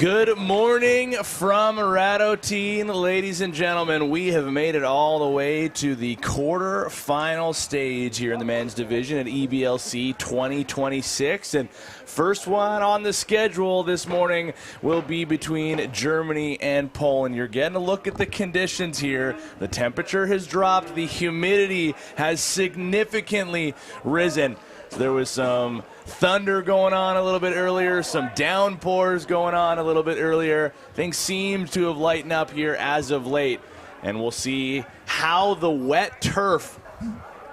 Good morning from Radotín, ladies and gentlemen. We have made it all the way to the quarter-final stage here in the men's division at EBLC 2026. And first one on the schedule this morning will be between Germany and Poland. You're getting a look at the conditions here. The temperature has dropped. The humidity has significantly risen. So there was some thunder going on a little bit earlier, some downpours going on a little bit earlier. Things seem to have lightened up here as of late, and we'll see how the wet turf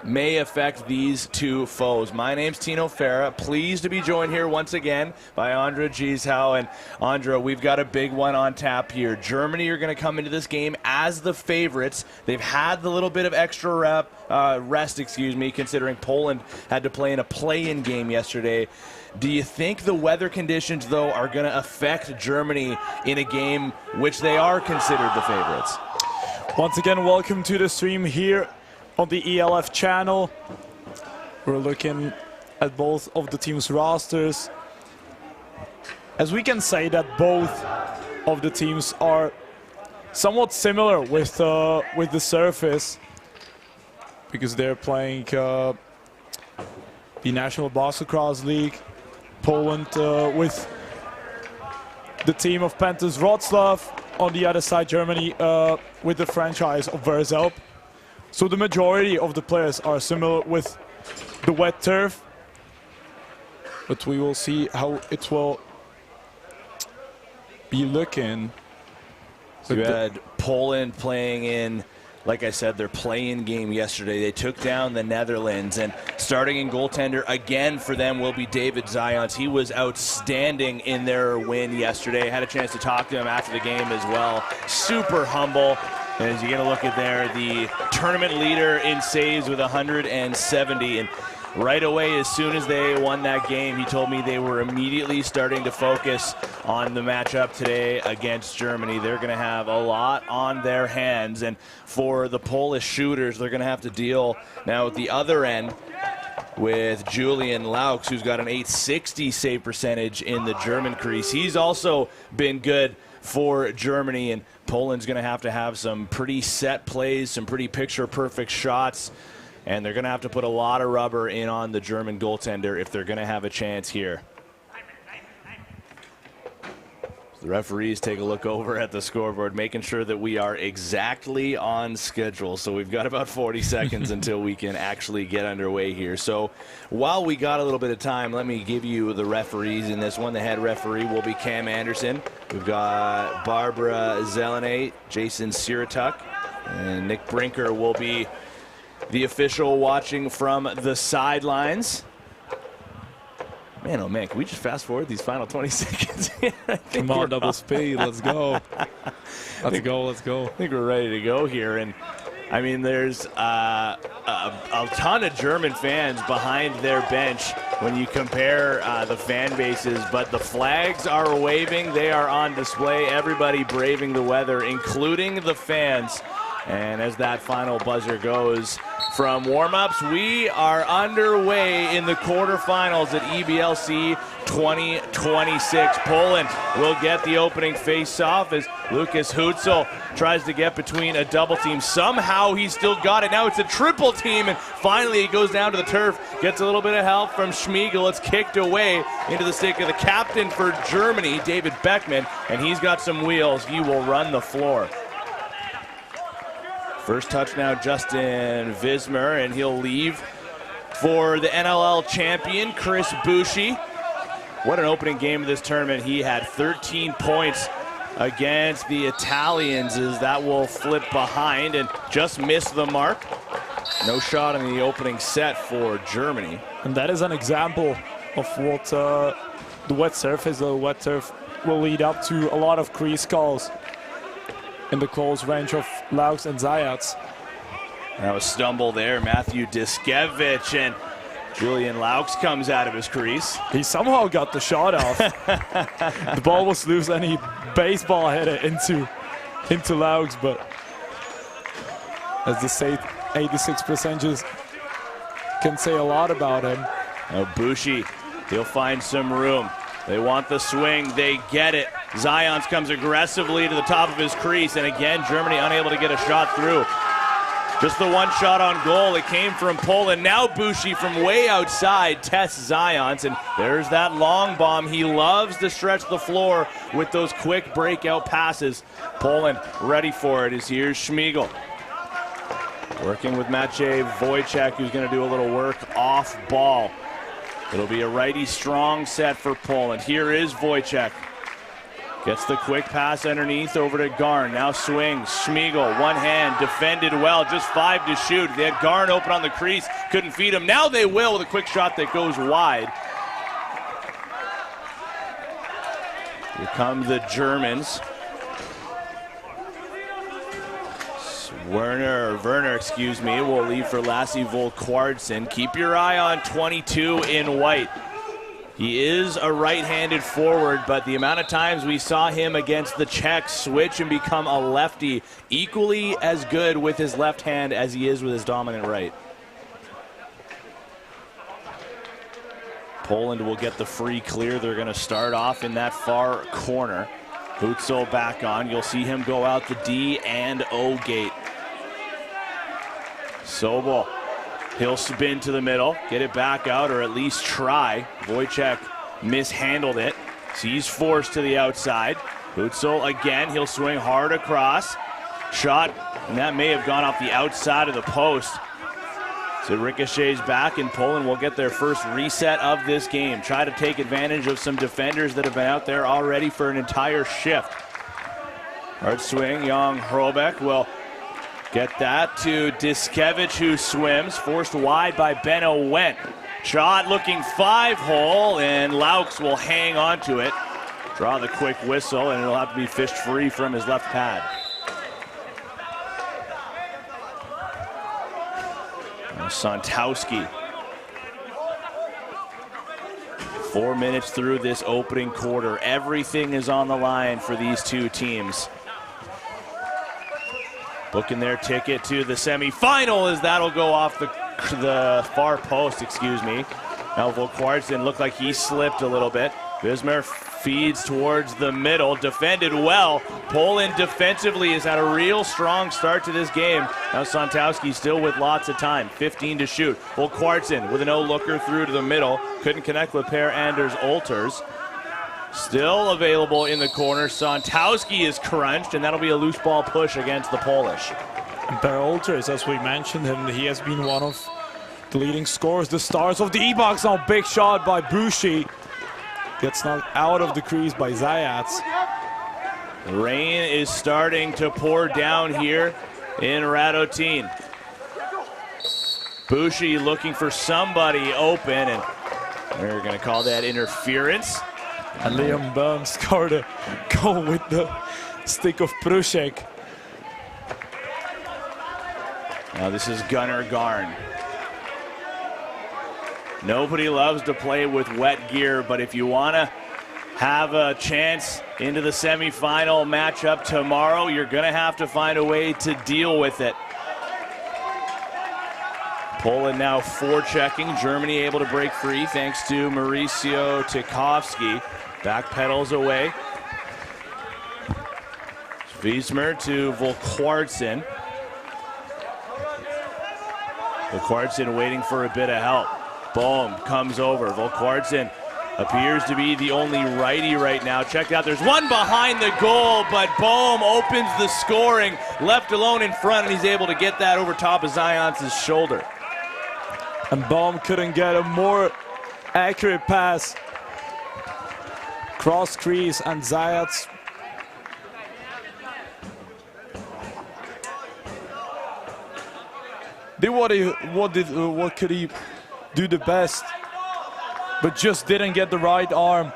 may affect these two foes. My name's Tino Farah. Pleased to be joined here once again by Andra Gieshau. And Andra, we've got a big one on tap here. Germany are going to come into this game as the favorites. They've had the little bit of extra rest, considering Poland had to play in a play-in game yesterday. Do you think the weather conditions, though, are going to affect Germany in a game which they are considered the favorites? Once again, welcome to the stream here on the ELF channel. We're looking at both of the teams' rosters. As we can say that both of the teams are somewhat similar with the surface, because they're playing the National Basketball League. Poland with the team of Panthers Wrocław. On the other side, Germany with the franchise of Verzelp. So the majority of the players are similar with the wet turf, but we will see how it will be looking. So you had Poland playing in, like I said, their play-in game yesterday. They took down the Netherlands, and starting in goaltender again for them will be David Zions. He was outstanding in their win yesterday. I had a chance to talk to him after the game as well. Super humble. And as you get a look at there, the tournament leader in saves with 170. And right away, as soon as they won that game, he told me they were immediately starting to focus on the matchup today against Germany. They're going to have a lot on their hands. And for the Polish shooters, they're going to have to deal now at the other end with Julian Laux, who's got an .860 save percentage in the German crease. He's also been good for Germany, and Poland's going to have some pretty set plays, some pretty picture-perfect shots, and they're going to have to put a lot of rubber in on the German goaltender if they're going to have a chance here. The referees take a look over at the scoreboard, making sure that we are exactly on schedule. So we've got about 40 seconds until we can actually get underway here. So while we got a little bit of time, let me give you the referees in this one. The head referee will be Cam Anderson. We've got Barbara Zelenay, Jason Siratuk, and Nick Brinker will be the official watching from the sidelines. Man, oh man, can we just fast forward these final 20 seconds? Come on, double speed, let's go. Let's go. I think we're ready to go here. And I mean, there's a ton of German fans behind their bench when you compare the fan bases, but the flags are waving. They are on display. Everybody braving the weather, including the fans. And as that final buzzer goes from warm-ups, we are underway in the quarterfinals at EBLC 2026. Poland will get the opening face-off as Lucas Hutzel tries to get between a double team. Somehow he's still got it. Now it's a triple team, and finally he goes down to the turf, gets a little bit of help from Schmiegel. It's kicked away into the stick of the captain for Germany, David Beckman, and he's got some wheels. He will run the floor. First touch now, Justin Vismer, and he'll leave for the NLL champion, Chris Bushi. What an opening game of this tournament. He had 13 points against the Italians, as that will flip behind and just missed the mark. No shot in the opening set for Germany. And that is an example of what the wet surface, the wet turf, will lead up to a lot of crease calls in the close range of Laux and Zayats. Now a stumble there, Matthew Diskevich, and Julian Laux comes out of his crease. He somehow got the shot off. The ball was loose and he baseball hit it into Laux, but as the 86% can say a lot about him. Now Bushi, he'll find some room. They want the swing, they get it. Zions comes aggressively to the top of his crease, and again, Germany unable to get a shot through. Just the one shot on goal. It came from Poland. Now Bushi from way outside tests Zions, and there's that long bomb. He loves to stretch the floor with those quick breakout passes. Poland ready for it as here's Schmigel. Working with Maciej Wojciech, who's going to do a little work off ball. It'll be a righty strong set for Poland. Here is Wojciech. Gets the quick pass underneath over to Garn. Now swings. Schmigel, one hand, defended well. Just 5 to shoot. They had Garn open on the crease. Couldn't feed him. Now they will with a quick shot that goes wide. Here come the Germans. Werner, excuse me, will leave for Lasse Volkwartsen. Keep your eye on 22 in white. He is a right-handed forward, but the amount of times we saw him against the Czechs switch and become a lefty, equally as good with his left hand as he is with his dominant right. Poland will get the free clear. They're going to start off in that far corner. Hutzel back on. You'll see him go out the D and O gate. Sobol. He'll spin to the middle, get it back out, or at least try. Wojciech mishandled it. So he's forced to the outside. Hutzel again, he'll swing hard across. Shot, and that may have gone off the outside of the post. So ricochets back, and Poland will get their first reset of this game. Try to take advantage of some defenders that have been out there already for an entire shift. Hard swing, Jan Hrobeck will get that to Diskevich, who swims, forced wide by Benno Wendt. Shot looking 5-hole, and Laux will hang on to it. Draw the quick whistle, and it'll have to be fished free from his left pad. Santowski. 4 minutes through this opening quarter. Everything is on the line for these two teams. Booking their ticket to the semifinal as that'll go off the far post, excuse me. Now Volkwartsen looked like he slipped a little bit. Bismarck feeds towards the middle, defended well. Poland defensively has had a real strong start to this game. Now Santowski still with lots of time, 15 to shoot. Volkwartsen with a no-looker through to the middle. Couldn't connect with Per-Anders Olters. Still available in the corner. Santowski is crunched, and that'll be a loose ball push against the Polish. Per Olters, as we mentioned him, he has been one of the leading scorers, the stars of the E-box. Now big shot by Bushi. Gets knocked out of the crease by Zayats. Rain is starting to pour down here in Radotín. Bushi looking for somebody open, and we're going to call that interference. And Liam Böhm scored a goal with the stick of Prushek. Now this is Gunnar Garn. Nobody loves to play with wet gear, but if you want to have a chance into the semifinal matchup tomorrow, you're going to have to find a way to deal with it. Poland now forechecking. Germany able to break free thanks to Mauricio Tchaikovsky. Back pedals away. Wiesmer to Volkwartsen. Volkwartsen waiting for a bit of help. Bohm comes over. Volkwartsen appears to be the only righty right now. Check out, there's one behind the goal, but Bohm opens the scoring. Left alone in front, and he's able to get that over top of Zions' shoulder. And Bohm couldn't get a more accurate pass. Cross crease, and Zayats did what could he do the best, but just didn't get the right arm.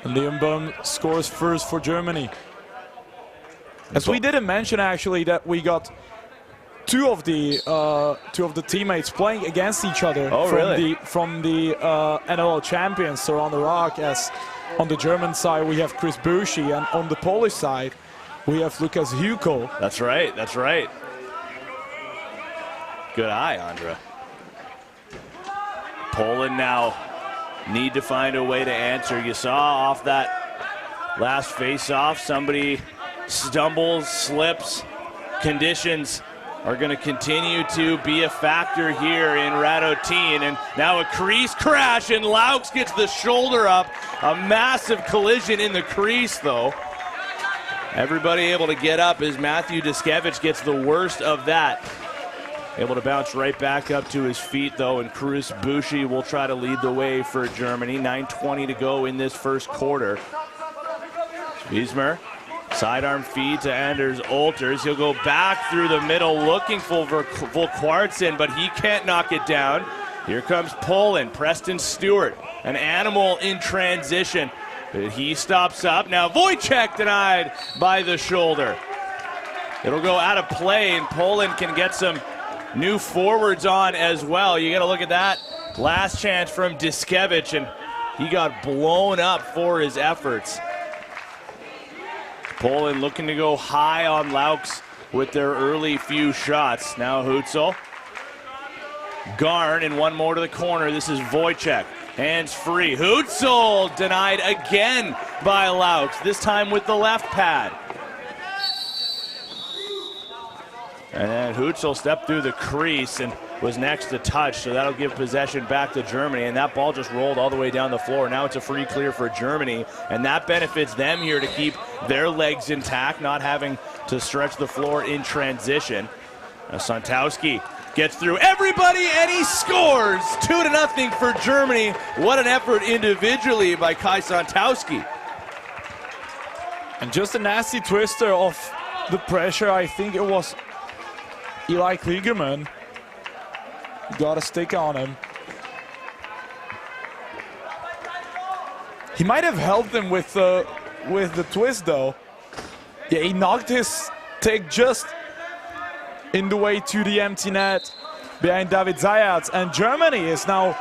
And Liam Böhm scores first for Germany. As we didn't mention actually that we got two of the teammates playing against each other from the NLL champions. So on the Rock, as on the German side we have Chris Bushi, and on the Polish side we have Lukas Huko. That's right, that's right. Good eye, Andra. Poland now need to find a way to answer. You saw off that last face-off, somebody stumbles, slips. Conditions are going to continue to be a factor here in Radotín. And now a crease crash, and Laux gets the shoulder up. A massive collision in the crease, though. Everybody able to get up as Matthew Diskevich gets the worst of that. Able to bounce right back up to his feet, though, and Chris Bushi will try to lead the way for Germany. 9:20 to go in this first quarter. Wiesmer, sidearm feed to Anders Olters. He'll go back through the middle looking for Volkwartsen, but he can't knock it down. Here comes Poland, Preston Stewart, an animal in transition. But he stops up. Now Wojciech denied by the shoulder. It'll go out of play, and Poland can get some new forwards on as well. You got to look at that last chance from Diskevich, and he got blown up for his efforts. Poland looking to go high on Laux with their early few shots. Now Hutzel. Garn, and one more to the corner. This is Wojciech. Hands free. Hutzel denied again by Laux, this time with the left pad. And then Hutzel stepped through the crease and was next to touch, so that'll give possession back to Germany, and that ball just rolled all the way down the floor. Now it's a free clear for Germany, and that benefits them here to keep their legs intact, not having to stretch the floor in transition. Now Santowski gets through everybody, and he scores! 2-0 for Germany. What an effort individually by Kai Santowski. And just a nasty twister of the pressure. I think it was Eli Kliegerman. Got a stick on him. He might have helped him with the twist, though. Yeah, he knocked his stick just in the way to the empty net behind David Zayat, and Germany is now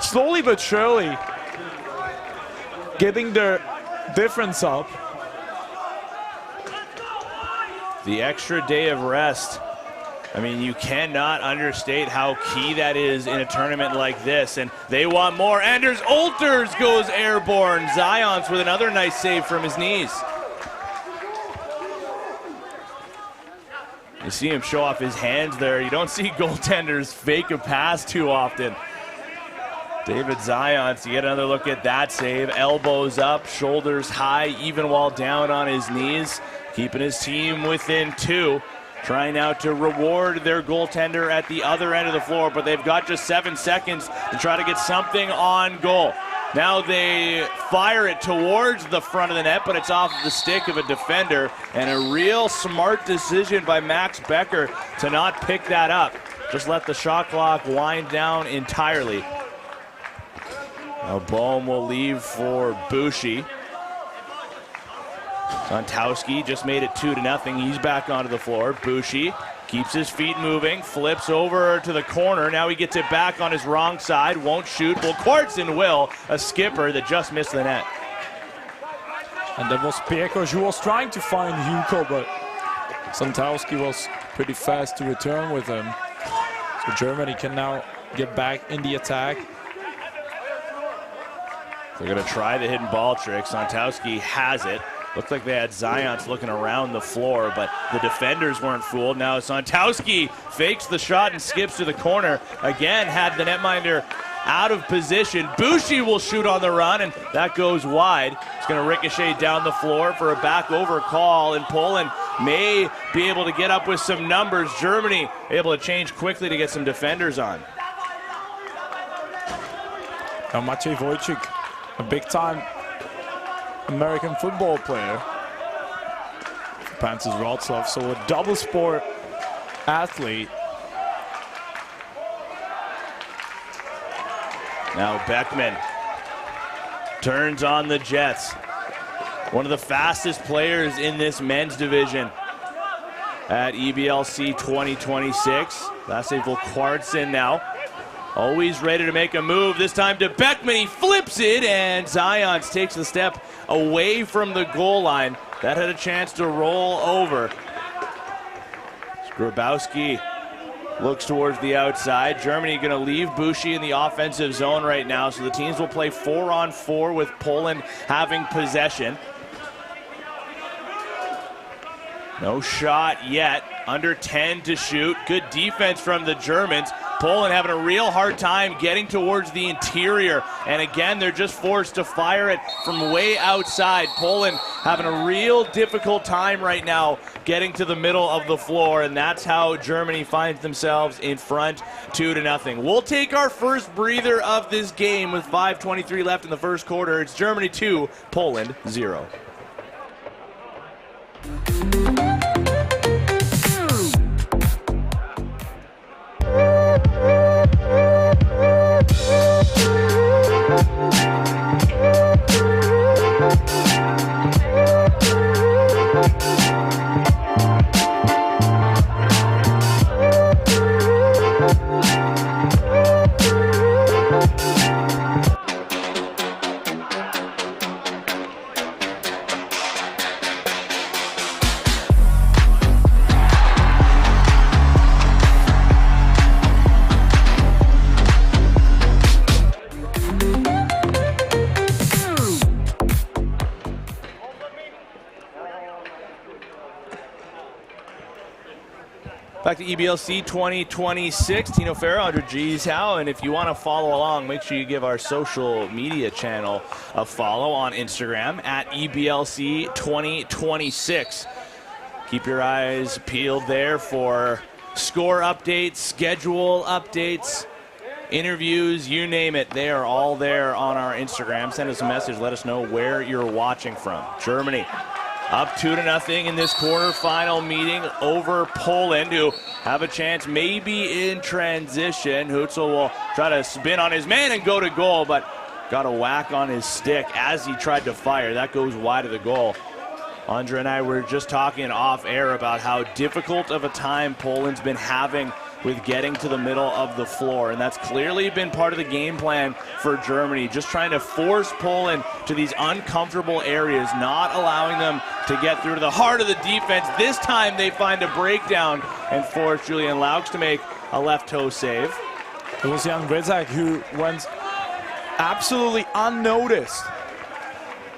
slowly but surely getting their difference up. The extra day of rest. I mean, you cannot understate how key that is in a tournament like this, and they want more. Anders Olters goes airborne. Zions with another nice save from his knees. You see him show off his hands there. You don't see goaltenders fake a pass too often. David Zions, you get another look at that save. Elbows up, shoulders high, even while down on his knees. Keeping his team within 2. Trying now to reward their goaltender at the other end of the floor, but they've got just 7 seconds to try to get something on goal. Now they fire it towards the front of the net, but it's off the stick of a defender, and a real smart decision by Max Becker to not pick that up. Just let the shot clock wind down entirely. Now Bohm will leave for Bushi. Santowski just made it 2-0. He's back onto the floor. Bushi keeps his feet moving, flips over to the corner. Now he gets it back on his wrong side, won't shoot. Well, Quartzen will, a skipper that just missed the net. And that was Piekos who was trying to find Hugo, but Santowski was pretty fast to return with him. So Germany can now get back in the attack. They're going to try the hidden ball trick. Santowski has it. Looked like they had Zions looking around the floor, but the defenders weren't fooled. Now Santowski fakes the shot and skips to the corner. Again, had the netminder out of position. Bushi will shoot on the run, and that goes wide. It's going to ricochet down the floor for a back over call, and Poland may be able to get up with some numbers. Germany able to change quickly to get some defenders on. Now Maciej Wojcik, a big-time American football player for Panthers Wrocław, so a double sport athlete. Now Beckman turns on the Jets. One of the fastest players in this men's division at EBLC 2026. Lasse Volkwartsen now. Always ready to make a move. This time to Beckman. He flips it, and Zions takes the step away from the goal line. That had a chance to roll over. Grabowski looks towards the outside. Germany going to leave Bushi in the offensive zone right now, so the teams will play 4-on-4 with Poland having possession. No shot yet. Under 10 to shoot. Good defense from the Germans. Poland having a real hard time getting towards the interior. And again, they're just forced to fire it from way outside. Poland having a real difficult time right now getting to the middle of the floor. And that's how Germany finds themselves in front 2-0. We'll take our first breather of this game with 5:23 left in the first quarter. It's Germany 2, Poland 0. Back to EBLC 2026, Tino Farah, Andre G's Howe, and if you want to follow along, make sure you give our social media channel a follow on Instagram at EBLC 2026. Keep your eyes peeled there for score updates, schedule updates, interviews, you name it. They are all there on our Instagram. Send us a message, let us know where you're watching from. Germany up 2-0 in this quarterfinal meeting over Poland, who have a chance maybe in transition. Hutzel will try to spin on his man and go to goal, but got a whack on his stick as he tried to fire. That goes wide of the goal. Andre and I were just talking off air about how difficult of a time Poland's been having with getting to the middle of the floor, and that's clearly been part of the game plan for Germany, just trying to force Poland to these uncomfortable areas, not allowing them to get through to the heart of the defense. This time they find a breakdown and force Julian Laux to make a left toe save. It was Jan Brezak who went absolutely unnoticed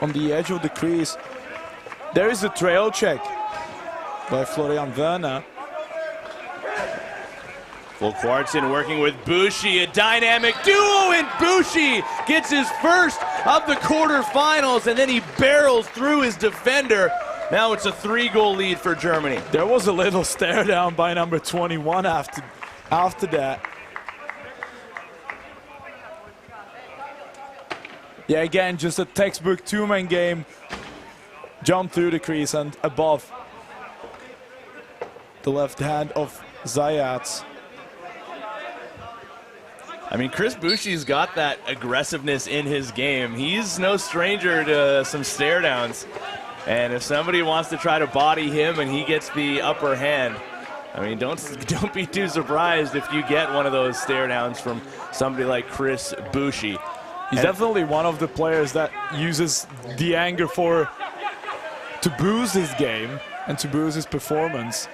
on the edge of the crease. There is a trail check by Florian Werner. Kwartsen working with Bushi, a dynamic duo, and Bushi gets his first of the quarterfinals, and then he barrels through his defender. Now it's a 3-goal lead for Germany. There was a little stare down by number 21 after that. Yeah, again, just a textbook two-man game. Jump through the crease and above the left hand of Zayats. I mean, Chris Bushi's got that aggressiveness in his game. He's no stranger to some stare downs. And if somebody wants to try to body him and he gets the upper hand, I mean, don't be too surprised if you get one of those stare downs from somebody like Chris Bushi. He's definitely one of the players that uses the anger to boost his game and to boost his performance,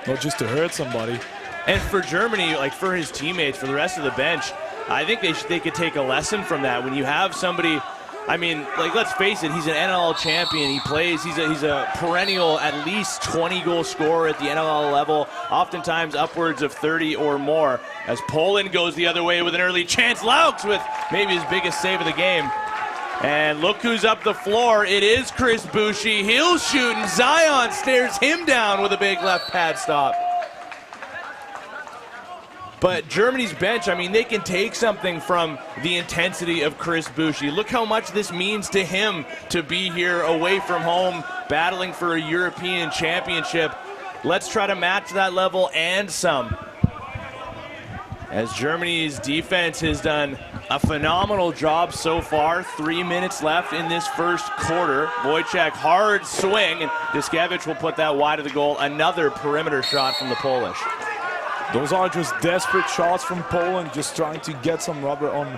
not just to hurt somebody. And for Germany, like for his teammates, for the rest of the bench, I think they could take a lesson from that. When you have somebody, I mean, like, let's face it, he's an NLL champion. He plays, he's a perennial at least 20-goal scorer at the NLL level, oftentimes upwards of 30 or more. As Poland goes the other way with an early chance, Laux with maybe his biggest save of the game. And look who's up the floor. It is Chris Bushi. He'll shoot, and Zion stares him down with a big left pad stop. But Germany's bench, I mean, they can take something from the intensity of Chris Bushi. Look how much this means to him to be here away from home, battling for a European championship. Let's try to match that level and some. As Germany's defense has done a phenomenal job so far. 3 minutes left in this first quarter. Wojciech, hard swing, and Diskevich will put that wide of the goal. Another perimeter shot from the Polish. Those are just desperate shots from Poland, just trying to get some rubber on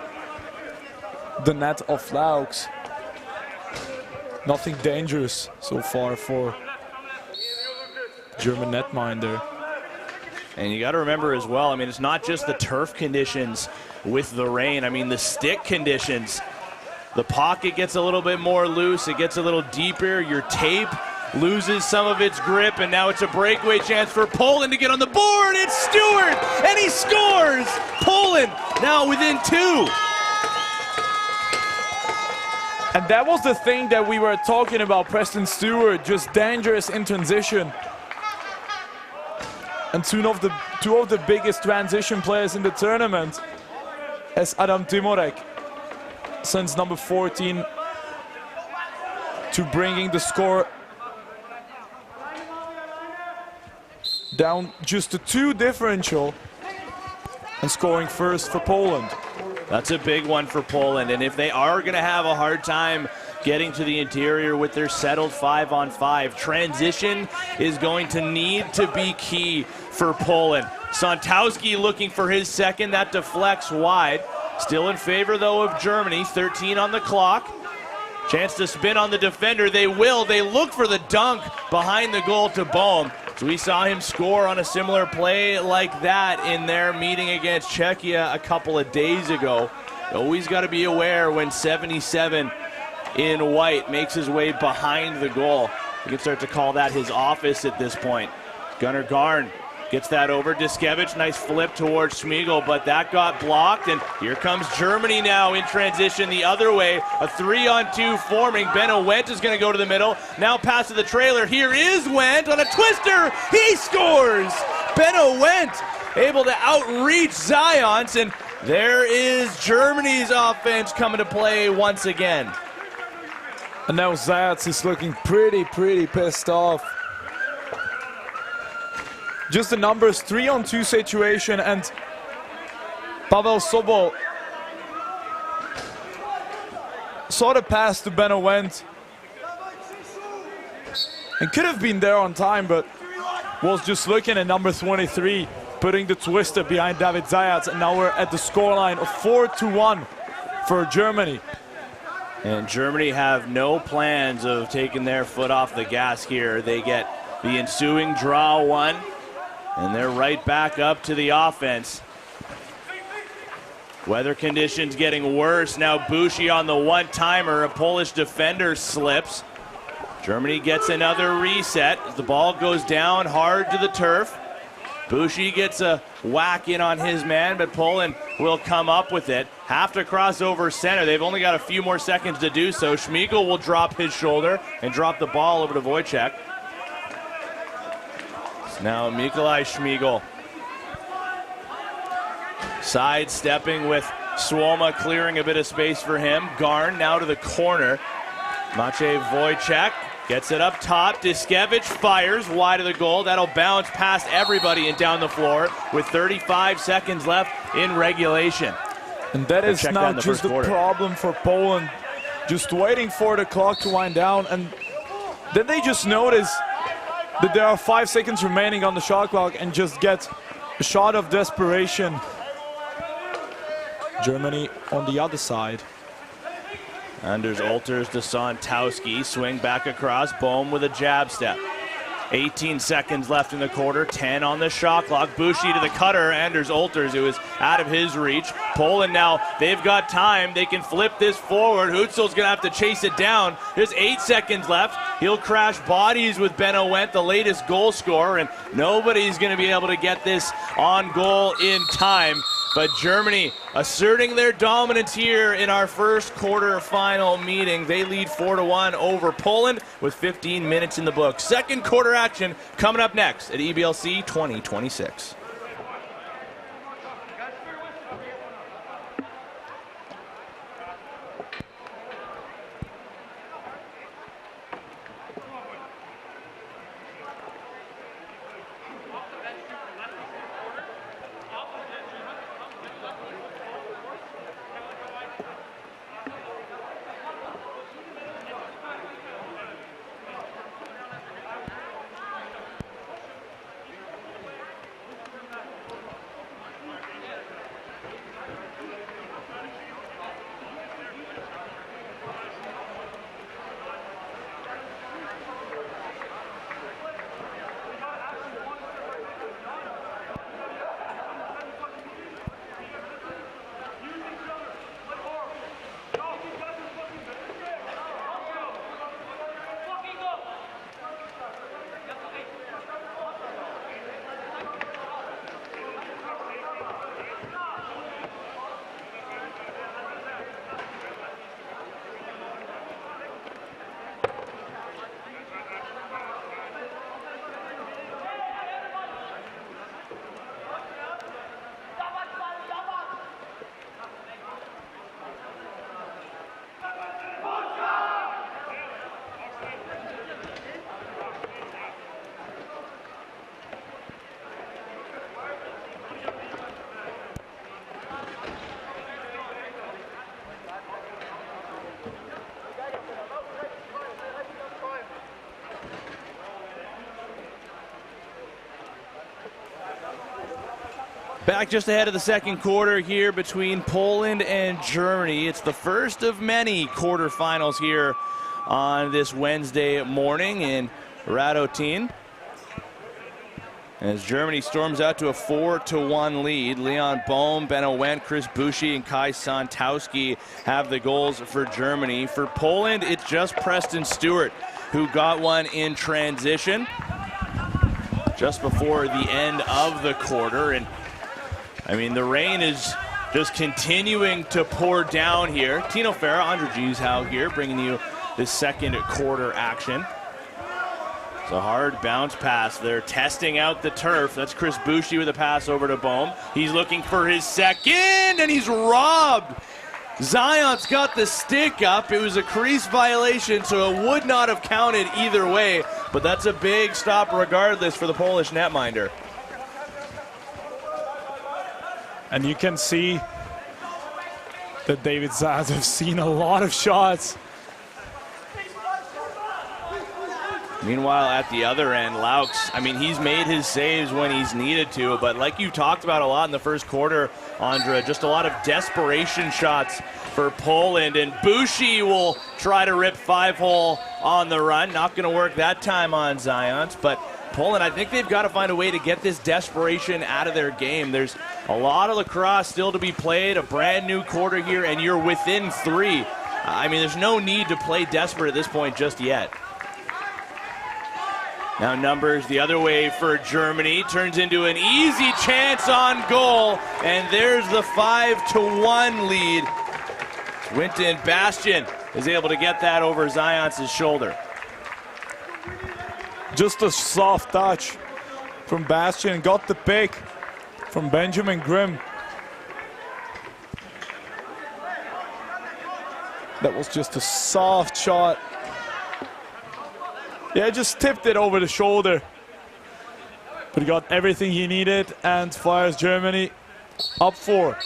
the net of Laux. Nothing dangerous so far for German netminder. And you got to remember as well, I mean, it's not just the turf conditions with the rain. I mean, the stick conditions. The pocket gets a little bit more loose. It gets a little deeper. Your tape loses some of its grip, and now it's a breakaway chance for Poland to get on the board. It's Stewart, and he scores! Poland now within 2. And that was the thing that we were talking about, Preston Stewart, just dangerous in transition. And two of the biggest transition players in the tournament, as Adam Timorek, since number 14, to bringing the score down just to 2 differential and scoring first for Poland. That's a big one for Poland, and if they are going to have a hard time getting to the interior with their settled 5-on-5, transition is going to need to be key for Poland. Sontowski looking for his second, that deflects wide. Still in favor, though, of Germany, 13 on the clock. Chance to spin on the defender, they will. They look for the dunk behind the goal to Bohm. So we saw him score on a similar play like that in their meeting against Czechia a couple of days ago. Always got to be aware when 77 in white makes his way behind the goal. You can start to call that his office at this point. Gunnar Garn gets that over. Diskevich, nice flip towards Schmiegel, but that got blocked, and here comes Germany now in transition the other way. A 3-on-2 forming. Benno Wendt is going to go to the middle. Now pass to the trailer. Here is Wendt on a twister. He scores! Benno Wendt able to outreach Zions, and there is Germany's offense coming to play once again. And now Zayats is looking pretty pissed off. Just the numbers, 3-on-2 situation, and Pavel Sobol saw the pass to Benno Wendt and could have been there on time, but was just looking at number 23, putting the twister behind David Zayats, and now we're at the scoreline of 4-1 for Germany. And Germany have no plans of taking their foot off the gas here. They get the ensuing draw one, and they're right back up to the offense. Weather conditions getting worse. Now Bushi on the one-timer. A Polish defender slips. Germany gets another reset. The ball goes down hard to the turf. Bushi gets a whack in on his man, but Poland will come up with it. Have to cross over center. They've only got a few more seconds to do so. Schmiegel will drop his shoulder and drop the ball over to Wojciech. Now Mikolaj Schmiegel sidestepping with Suoma clearing a bit of space for him. Garn now to the corner. Maciej Wojciech gets it up top. Diskevich fires wide of the goal. That'll bounce past everybody and down the floor with 35 seconds left in regulation. And that is now just the problem for Poland. Just waiting for the clock to wind down, and then they just notice that there are 5 seconds remaining on the shot clock and just get a shot of desperation. Germany on the other side. Anders Olters to Sontowski, swing back across, Bohm with a jab step. 18 seconds left in the quarter, 10 on the shot clock. Bushi to the cutter, Anders Olters, who is out of his reach. Poland now, they've got time. They can flip this forward. Hutzel's going to have to chase it down. There's 8 seconds left. He'll crash bodies with Benno Wendt, the latest goal scorer, and nobody's going to be able to get this on goal in time. But Germany asserting their dominance here in our first quarter-final meeting. They lead 4-1 over Poland with 15 minutes in the book. Second quarter action coming up next at EBLC 2026. Back just ahead of the second quarter here between Poland and Germany. It's the first of many quarterfinals here on this Wednesday morning in Radotín. As Germany storms out to a 4-1 lead, Leon Bohm, Benno Wendt, Chris Bushi, and Kai Santowski have the goals for Germany. For Poland, it's just Preston Stewart who got one in transition just before the end of the quarter. And I mean, the rain is just continuing to pour down here. Tino Farah, Andre Gieshow here, bringing you the second quarter action. It's a hard bounce pass. They're testing out the turf. That's Chris Bushi with a pass over to Bohm. He's looking for his second, and he's robbed. Zion's got the stick up. It was a crease violation, so it would not have counted either way. But that's a big stop regardless for the Polish netminder. And you can see that David Zaz have seen a lot of shots. Meanwhile, at the other end, Laux, I mean, he's made his saves when he's needed to, but like you talked about a lot in the first quarter, Andra, just a lot of desperation shots for Poland, and Bushi will try to rip 5-hole on the run. Not going to work that time on Zions, but Poland, I think they've got to find a way to get this desperation out of their game. There's a lot of lacrosse still to be played, a brand new quarter here, and you're within 3. I mean, there's no need to play desperate at this point just yet. Now numbers the other way for Germany. Turns into an easy chance on goal, and there's the 5-1 lead. Winton Bastian is able to get that over Zions' shoulder. Just a soft touch from Bastian, got the pick from Benjamin Grimm. That was just a soft shot. Yeah, just tipped it over the shoulder. But he got everything he needed and fires Germany up 4.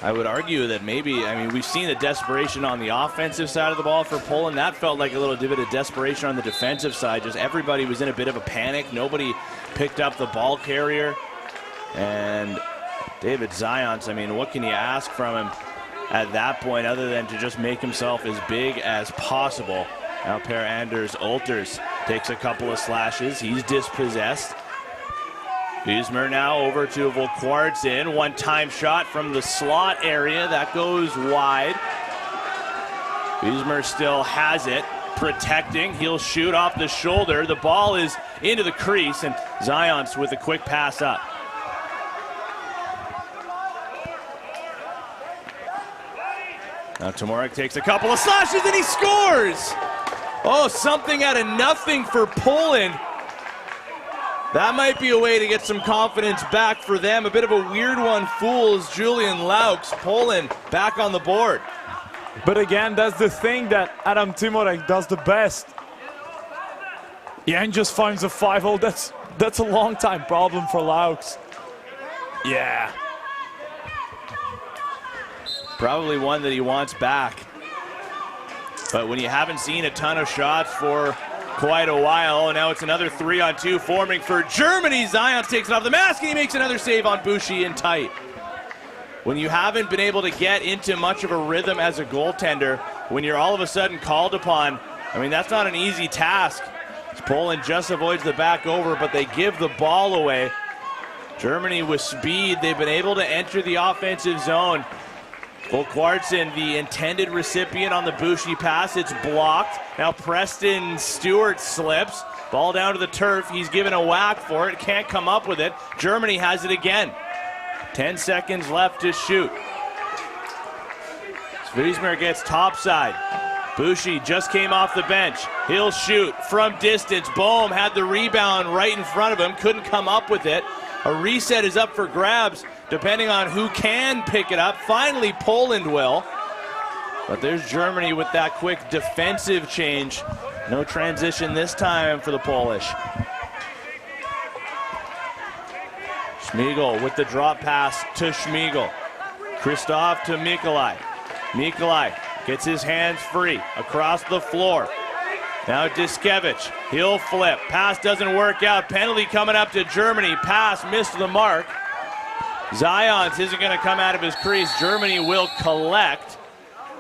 I would argue that maybe, I mean, we've seen the desperation on the offensive side of the ball for Poland. That felt like a little bit of desperation on the defensive side. Just everybody was in a bit of a panic. Nobody picked up the ball carrier. And David Zions, I mean, what can you ask from him at that point other than to just make himself as big as possible? Now Per Anders Olters takes a couple of slashes. He's dispossessed. Huesmer now over to Volkwartsen. One-time shot from the slot area. That goes wide. Huesmer still has it. Protecting. He'll shoot off the shoulder. The ball is into the crease, and Zions with a quick pass up. Now Tomorek takes a couple of slashes, and he scores! Oh, something out of nothing for Poland. That might be a way to get some confidence back for them. A bit of a weird one fools Julian Laux. Poland back on the board. But again, that's the thing that Adam Tomorek does the best. Yeah, and just finds a 5-hole. That's a long time problem for Laux. Yeah. Probably one that he wants back. But when you haven't seen a ton of shots for quite a while, now it's another 3-on-2 forming for Germany. Zions takes it off the mask, and he makes another save on Bushi in tight. When you haven't been able to get into much of a rhythm as a goaltender, when you're all of a sudden called upon, I mean, that's not an easy task. Poland just avoids the back over, but they give the ball away. Germany with speed, they've been able to enter the offensive zone. Volkwartsen, the intended recipient on the Bushi pass. It's blocked. Now Preston Stewart slips. Ball down to the turf. He's given a whack for it. Can't come up with it. Germany has it again. 10 seconds left to shoot. Huesmer gets topside. Bushi just came off the bench. He'll shoot from distance. Bohm had the rebound right in front of him. Couldn't come up with it. A reset is up for grabs, depending on who can pick it up. Finally, Poland will. But there's Germany with that quick defensive change. No transition this time for the Polish. Schmigel with the drop pass to Schmigel. Christoph to Mikolaj. Mikolaj gets his hands free across the floor. Now Diskevich, he'll flip. Pass doesn't work out. Penalty coming up to Germany. Pass missed the mark. Zions isn't going to come out of his crease. Germany will collect.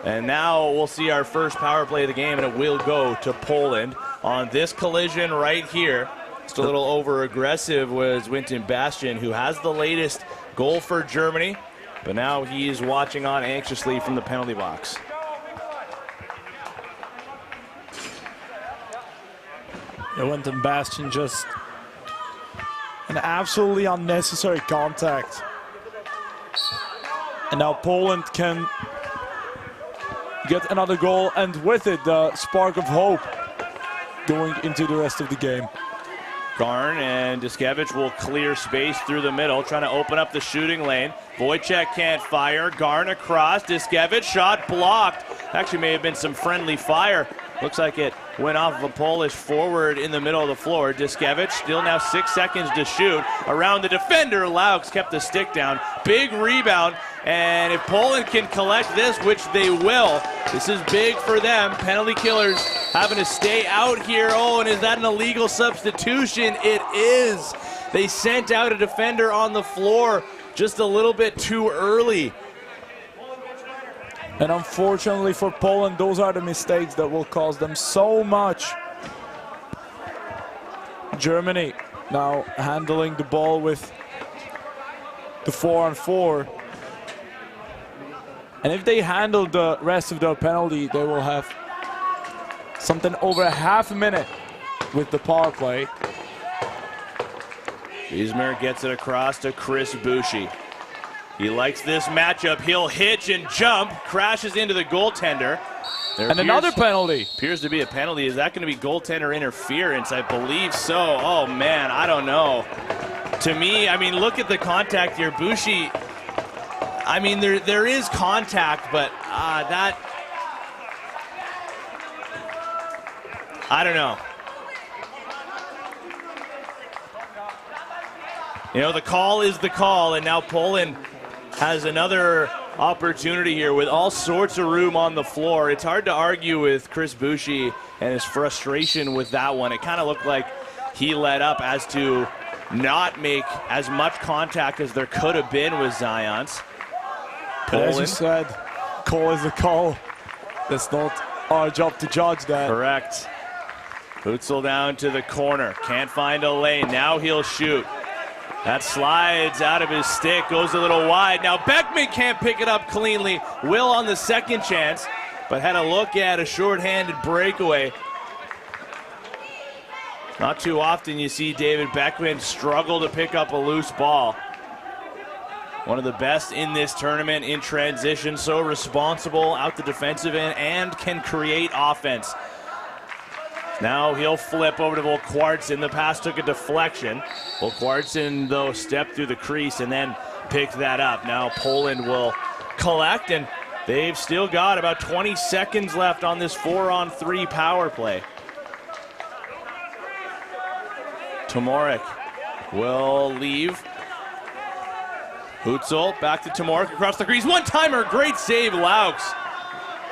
And now we'll see our first power play of the game, and it will go to Poland on this collision right here. Just a little over-aggressive was Winton Bastian, who has the latest goal for Germany, but now he's watching on anxiously from the penalty box. Winton Bastian, just an absolutely unnecessary contact. And now Poland can get another goal, and with it, the spark of hope going into the rest of the game. Garn and Diskevich will clear space through the middle, trying to open up the shooting lane. Wojciech can't fire. Garn across. Diskevich, shot blocked. Actually may have been some friendly fire. Looks like it went off of a Polish forward in the middle of the floor. Diskevich, still now 6 seconds to shoot. Around the defender, Laux kept the stick down. Big rebound, and if Poland can collect this, which they will, this is big for them. Penalty killers having to stay out here. Oh, and is that an illegal substitution? It is. They sent out a defender on the floor just a little bit too early. And unfortunately for Poland, those are the mistakes that will cost them so much. Germany now handling the ball with the 4-on-4. And if they handle the rest of their penalty, they will have something over a half a minute with the power play. Wiesmer gets it across to Chris Bushi. He likes this matchup. He'll hitch and jump, crashes into the goaltender. And another penalty. Appears to be a penalty. Is that going to be goaltender interference? I believe so. Oh, man, I don't know. To me, I mean, look at the contact here. Bushi, I mean, there is contact, but that, I don't know. You know, the call is the call, and now Poland has another opportunity here with all sorts of room on the floor. It's hard to argue with Chris Bushi and his frustration with that one. It kind of looked like he let up as to not make as much contact as there could have been with Zions. As you said, call is a call. That's not our job to judge that. Correct. Hutzel down to the corner. Can't find a lane. Now he'll shoot. That slides out of his stick, goes a little wide. Now Beckman can't pick it up cleanly. Will on the second chance, but had a look at a shorthanded breakaway. Not too often you see David Beckman struggle to pick up a loose ball. One of the best in this tournament in transition, so responsible out the defensive end and can create offense. Now he'll flip over to Volkwartsen. The pass took a deflection. Volkwartsen, though, stepped through the crease and then picked that up. Now Poland will collect, and they've still got about 20 seconds left on this 4-on-3 power play. Tomorik will leave. Hutzel back to Tomorik across the crease. One-timer, great save, Laux.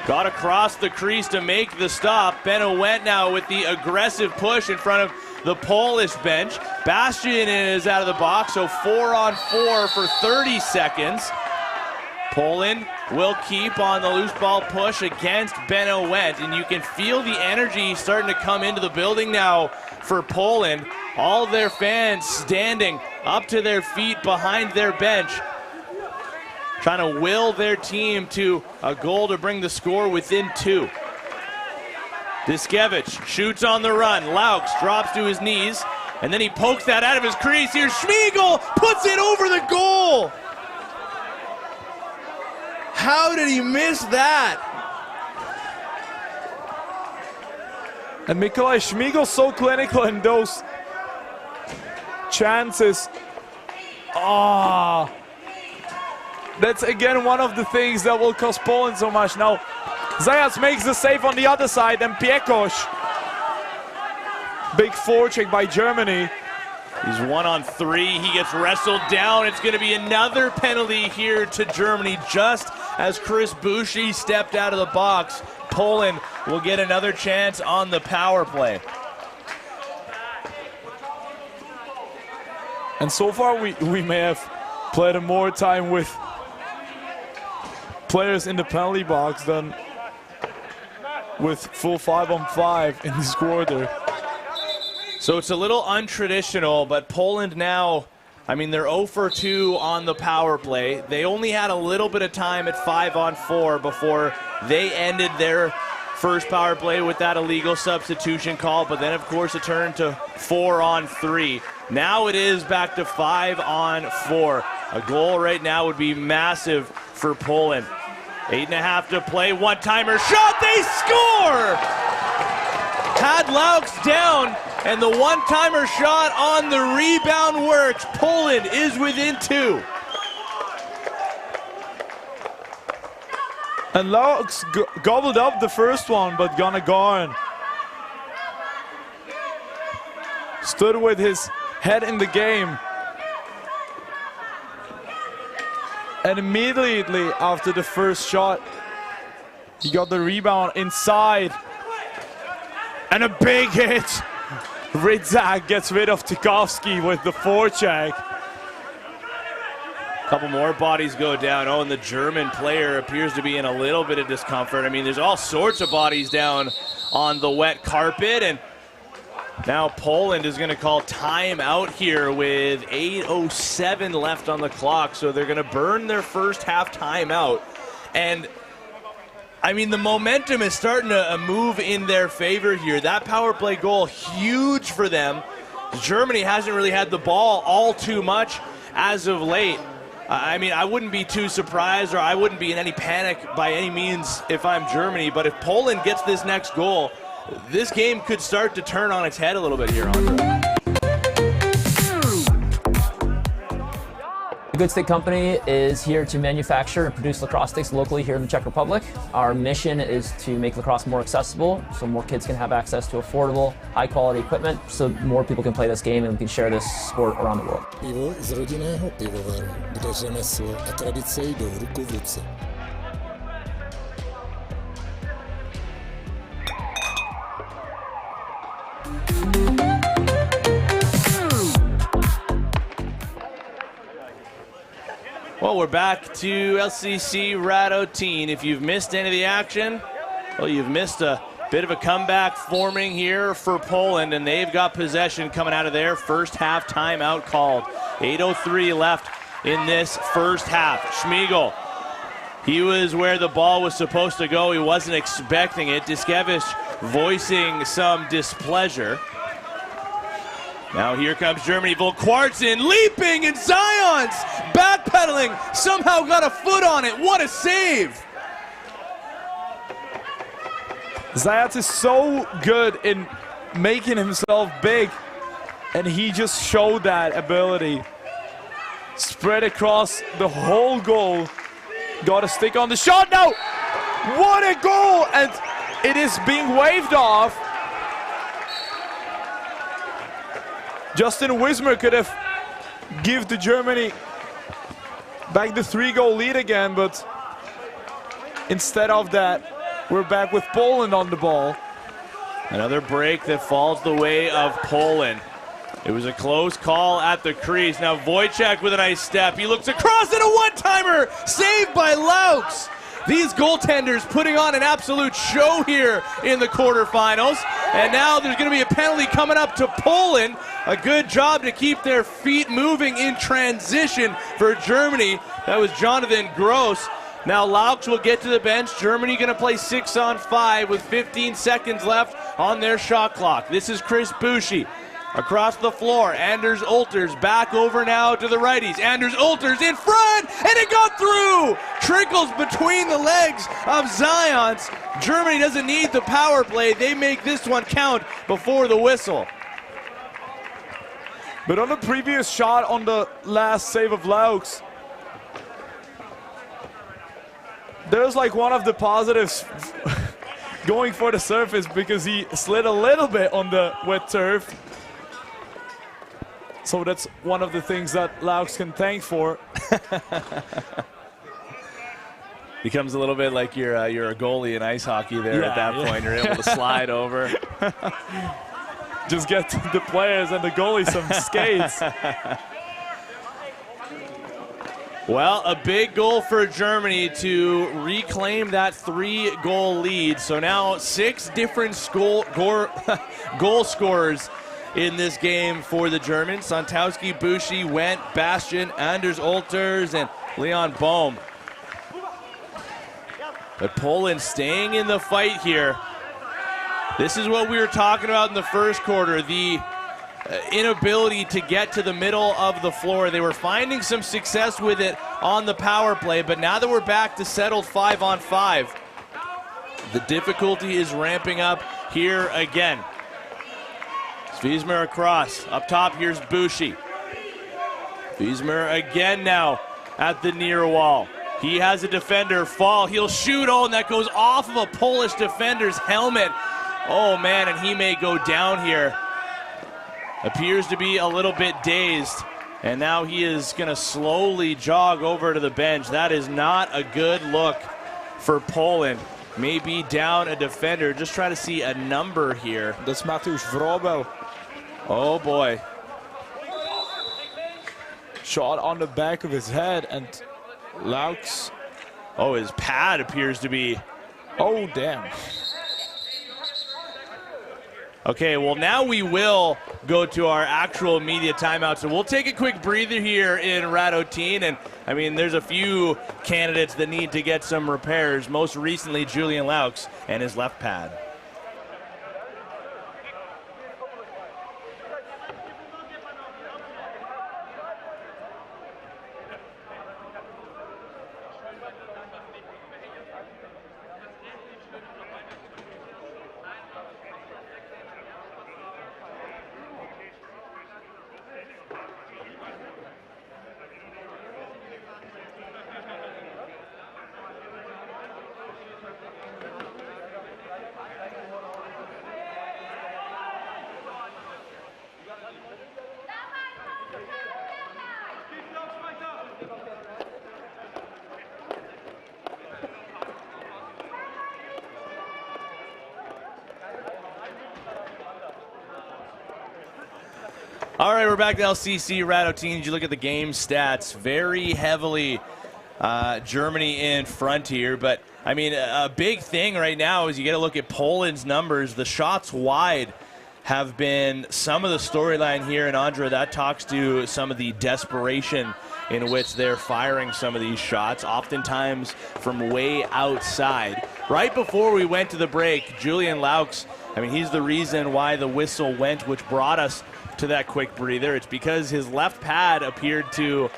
Got across the crease to make the stop. Benowent now with the aggressive push in front of the Polish bench. Bastian is out of the box, so 4-on-4 for 30 seconds. Poland will keep on the loose ball push against Benowent, and you can feel the energy starting to come into the building now for Poland. All of their fans standing up to their feet behind their bench, trying to will their team to a goal to bring the score within 2. Diskevich shoots on the run. Laux drops to his knees, and then he pokes that out of his crease. Here's Schmiegel, puts it over the goal. How did he miss that? And Mikołaj Schmiegel so clinical in those chances. That's again one of the things that will cost Poland so much. Now Zаяc makes the save on the other side, and Piekos. Big forecheck by Germany. He's 1-on-3. He gets wrestled down. It's going to be another penalty here to Germany just as Chris Bushi stepped out of the box. Poland will get another chance on the power play. And so far we may have played more time with players in the penalty box than with full 5-on-5 in this quarter. So it's a little untraditional, but Poland now, I mean, they're 0 for 2 on the power play. They only had a little bit of time at 5-on-4 before they ended their first power play with that illegal substitution call, but then of course it turned to 4-on-3. Now it is back to 5-on-4. A goal right now would be massive for Poland. 8.5 to play, one-timer shot, they score! Had Laux down, and the one-timer shot on the rebound works. Poland is within 2. And Laux gobbled up the first one, but Gunnagarn stood with his head in the game. And immediately after the first shot, he got the rebound inside. And a big hit. Ridzak gets rid of Tikovsky with the forecheck. Couple more bodies go down. Oh, and the German player appears to be in a little bit of discomfort. I mean, there's all sorts of bodies down on the wet carpet. And now Poland is going to call timeout here with 8:07 left on the clock. So they're going to burn their first half timeout. And I mean, the momentum is starting to move in their favor here. That power play goal, huge for them. Germany hasn't really had the ball all too much as of late. I mean, I wouldn't be too surprised, or I wouldn't be in any panic by any means if I'm Germany. But if Poland gets this next goal, this game could start to turn on its head a little bit here, Andre. The Good Stick Company is here to manufacture and produce lacrosse sticks locally here in the Czech Republic. Our mission is to make lacrosse more accessible so more kids can have access to affordable, high-quality equipment so more people can play this game and we can share this sport around the world. Pivo z rodinného pivovaru, kde řemeslo a tradice jdou ruku v ruce. Well, we're back to LCC Radotín. If you've missed any of the action, well, you've missed a bit of a comeback forming here for Poland, and they've got possession coming out of their first half timeout called. 8:03 left in this first half. Schmiegel, he was where the ball was supposed to go. He wasn't expecting it. Diskevich voicing some displeasure. Now here comes Germany. Volkwartsen leaping, and Zions backpedaling. Somehow got a foot on it. What a save! Zayat is so good in making himself big, and he just showed that ability. Spread across the whole goal. Got a stick on the shot now. What a goal! And it is being waved off. Justin Wismer could have given to Germany back the 3-goal lead again, but instead of that, we're back with Poland on the ball. Another break that falls the way of Poland. It was a close call at the crease. Now Wojciech with a nice step. He looks across and a one-timer saved by Laux. These goaltenders putting on an absolute show here in the quarterfinals. And now there's going to be a penalty coming up to Poland. A good job to keep their feet moving in transition for Germany. That was Jonathan Gross. Now Laux will get to the bench. Germany going to play 6-on-5 with 15 seconds left on their shot clock. This is Chris Bushi. Across the floor, Anders Olters back over now to the righties. Anders Olters in front, and it got through! Trickles between the legs of Zions. Germany doesn't need the power play. They make this one count before the whistle. But on the previous shot on the last save of Laux, there's like one of the positives going for the surface because he slid a little bit on the wet turf. So that's one of the things that Laux can thank for. Becomes a little bit like you're a goalie in ice hockey there at that point. You're able to slide over. Just get the players and the goalie some skates. Well, a big goal for Germany to reclaim that 3-goal lead. So now 6 different goal scorers in this game for the Germans. Santowski, Bushi, Wendt, Bastian, Anders Olters, and Leon Bohm. But Poland staying in the fight here. This is what we were talking about in the first quarter, the inability to get to the middle of the floor. They were finding some success with it on the power play, but now that we're back to settled 5-on-5, the difficulty is ramping up here again. Wiesmer across. Up top, here's Bushi. Wiesmer again now at the near wall. He has a defender fall. He'll shoot. Oh, and that goes off of a Polish defender's helmet. Oh, man, and he may go down here. Appears to be a little bit dazed. And now he is going to slowly jog over to the bench. That is not a good look for Poland. Maybe down a defender. Just try to see a number here. That's Mateusz Wrobel. Oh, boy. Shot on the back of his head, and Laux. Oh, his pad appears to be. Oh, damn. Okay, well, now we will go to our actual media timeout. So we'll take a quick breather here in Radotín. And, I mean, there's a few candidates that need to get some repairs. Most recently, Julian Laux and his left pad. All right, we're back to LCC Radotín. You look at the game stats, very heavily Germany in front here. But, I mean, a big thing right now is you got to look at Poland's numbers. The shots wide have been some of the storyline here. And, Andra, that talks to some of the desperation in which they're firing some of these shots, oftentimes from way outside. Right before we went to the break, Julian Laux, I mean, he's the reason why the whistle went, which brought us to that quick breather. It's because his left pad appeared to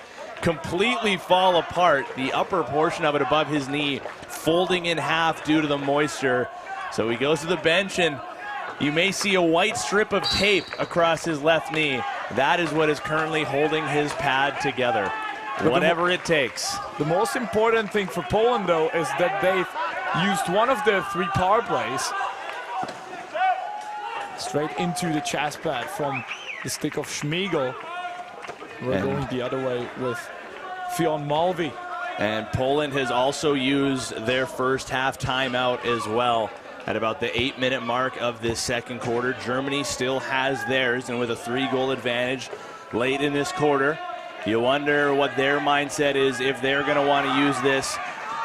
completely fall apart, the upper portion of it above his knee folding in half due to the moisture. So he goes to the bench, and you may see a white strip of tape across his left knee. That is what is currently holding his pad together, whatever it takes. The most important thing for Poland, though, is that they've used one of their 3 power plays straight into the chest pad from the stick of Schmiegel. We're going the other way with Fionn Mulvey. And Poland has also used their first half timeout as well at about the 8-minute mark of this second quarter. Germany still has theirs, and with a 3-goal advantage late in this quarter, you wonder what their mindset is if they're going to want to use this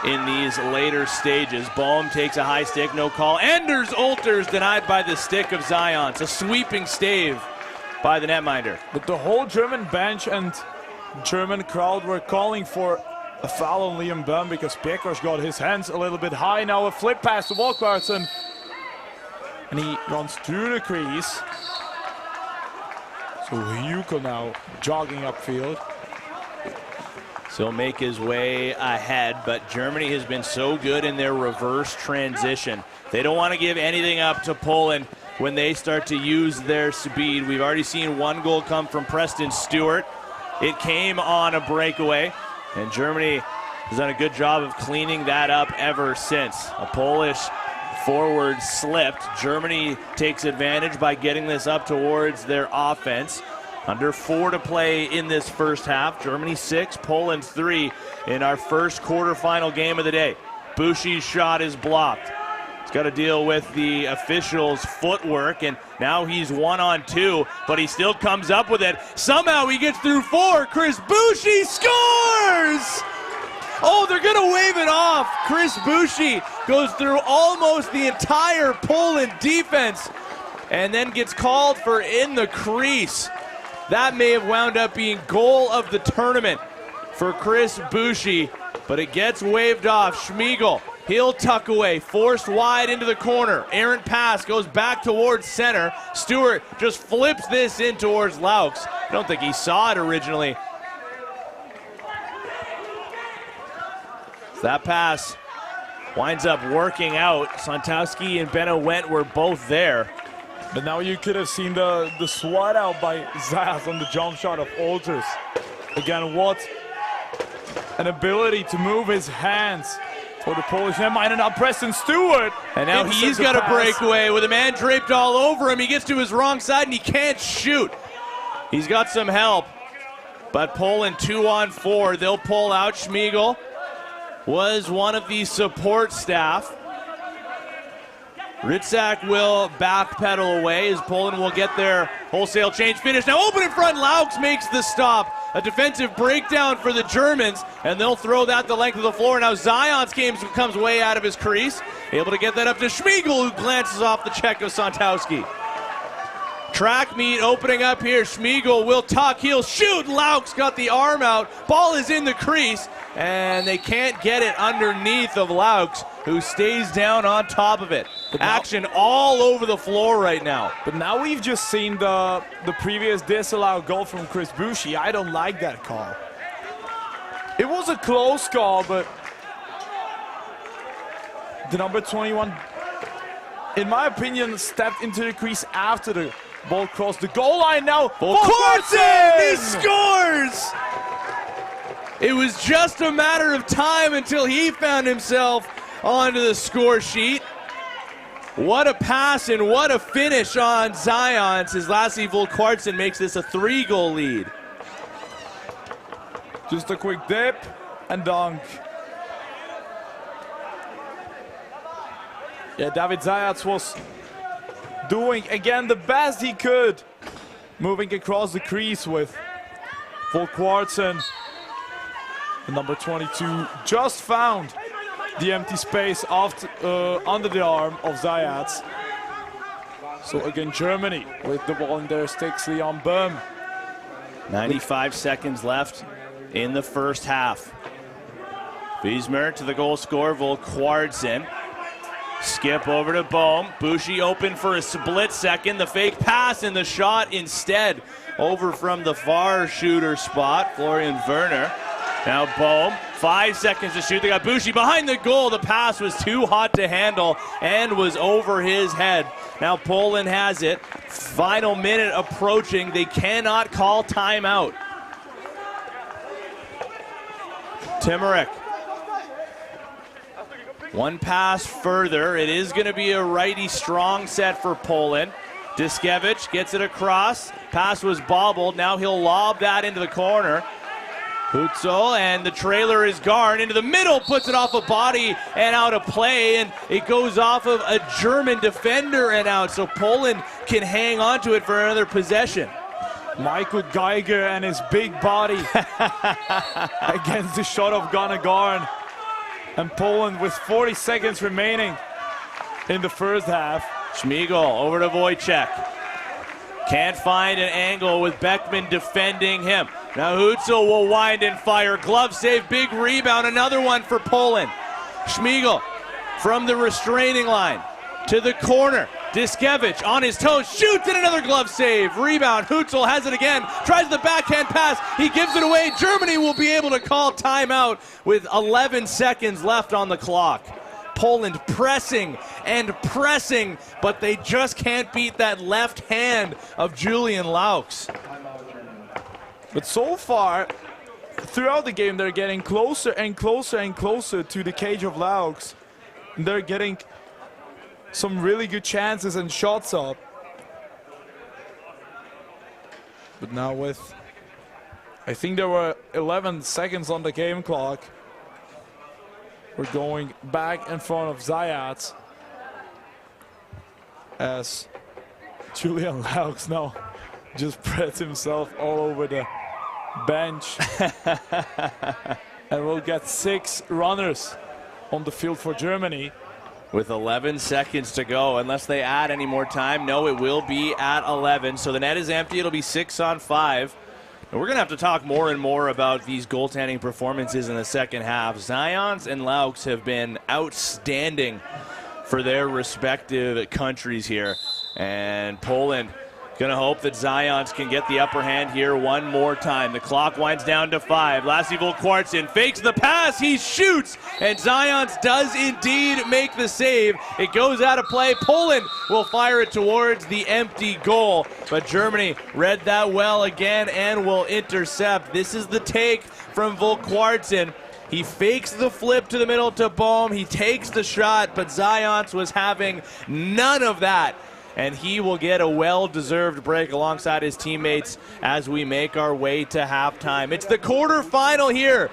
in these later stages. Bohm takes a high stick, no call. Anders Olters denied by the stick of Zion. It's a sweeping stave by the netminder. But the whole German bench and German crowd were calling for a foul on Liam Bum because Pekos got his hands a little bit high. Now a flip pass to Walkwartson. And he runs through the crease. So Hyuko now jogging upfield. So he'll make his way ahead, but Germany has been so good in their reverse transition. They don't want to give anything up to Poland when they start to use their speed. We've already seen 1 goal come from Preston Stewart. It came on a breakaway, and Germany has done a good job of cleaning that up ever since. A Polish forward slipped. Germany takes advantage by getting this up towards their offense. Under 4 to play in this first half. Germany 6, Poland 3 in our first quarterfinal game of the day. Bushi's shot is blocked. He's got to deal with the officials' footwork, and now he's 1-on-2, but he still comes up with it. Somehow he gets through 4. Chris Bushi scores! Oh, they're going to wave it off. Chris Bushi goes through almost the entire Poland defense and then gets called for in the crease. That may have wound up being goal of the tournament for Chris Bushi, but it gets waved off. Schmiegel, he'll tuck away, forced wide into the corner. Errant pass goes back towards center. Stewart just flips this in towards Laux. I don't think he saw it originally. That pass winds up working out. Sontowski and Benno Wendt were both there. But now you could have seen the swat out by Zayat on the jump shot of Olters. Again, what an ability to move his hands for the Polish netminder. And now Preston Stewart. And now he's got a breakaway with a man draped all over him. He gets to his wrong side and he can't shoot. He's got some help. But Poland 2-on-4. They'll pull out. Schmiegel was one of the support staff. Ritzak will backpedal away as Poland will get their wholesale change finish. Now open in front, Laux makes the stop. A defensive breakdown for the Germans, and they'll throw that the length of the floor. Now Zion's game comes way out of his crease. Able to get that up to Schmiegel, who glances off the check of Sontowski. Track meet opening up here. Schmiegel will tuck, he'll shoot. Laux got the arm out. Ball is in the crease, and they can't get it underneath of Laux, who stays down on top of it. Action all over the floor right now. But now we've just seen the previous disallowed goal from Chris Bushi. I don't like that call. It was a close call, but the number 21, in my opinion, stepped into the crease after the ball crossed the goal line. Now Volkwartsen! He scores! It was just a matter of time until he found himself onto the score sheet. What a pass and what a finish on Zion, as Lassie Volkwartsen makes this a 3-goal lead. Just a quick dip and dunk. Yeah, David Zayat was doing again the best he could, moving across the crease with Volkwartsen. The number 22 just found the empty space under the arm of Zayat. So again, Germany with the ball in their sticks, Leon Böhm. 95 seconds left in the first half. Wiesmer to the goal scorer, Volkwartsen. Skip over to Bohm. Bushi open for a split second. The fake pass and the shot instead over from the far shooter spot, Florian Werner. Now Bohm, 5 seconds to shoot. They got Bushi behind the goal. The pass was too hot to handle and was over his head. Now Poland has it. Final minute approaching. They cannot call timeout. Timurek. One pass further. It is going to be a righty strong set for Poland. Diskevich gets it across. Pass was bobbled. Now he'll lob that into the corner. Hutzel, and the trailer is Garn into the middle, puts it off a body and out of play, and it goes off of a German defender and out, so Poland can hang on to it for another possession. Michael Geiger and his big body against the shot of Gunnar Garn. And Poland with 40 seconds remaining in the first half. Schmiegel over to Wojciech. Can't find an angle with Beckman defending him. Now Hutzel will wind and fire. Glove save, big rebound, another one for Poland. Schmiegel from the restraining line to the corner. Diskevich on his toes, shoots, and another glove save. Rebound, Hutzel has it again, tries the backhand pass, he gives it away. Germany will be able to call timeout with 11 seconds left on the clock. Poland pressing and pressing, but they just can't beat that left hand of Julian Laux. But so far, throughout the game, they're getting closer and closer and closer to the cage of Laux. They're getting some really good chances and shots up. But now with, I think there were 11 seconds on the game clock. We're going back in front of Zayat as Julian Laux now just spreads himself all over the bench. And we'll get 6 runners on the field for Germany. With 11 seconds to go, unless they add any more time. No, it will be at 11. So the net is empty. It'll be 6 on 5. And we're going to have to talk more and more about these goaltending performances in the second half. Zions and Laux have been outstanding for their respective countries here. And Poland going to hope that Zions can get the upper hand here one more time. The clock winds down to 5. Lassie Volkwartsen fakes the pass. He shoots. And Zions does indeed make the save. It goes out of play. Poland will fire it towards the empty goal. But Germany read that well again and will intercept. This is the take from Volkwartsen. He fakes the flip to the middle to Bohm. He takes the shot, but Zions was having none of that. And he will get a well-deserved break alongside his teammates as we make our way to halftime. It's the quarterfinal here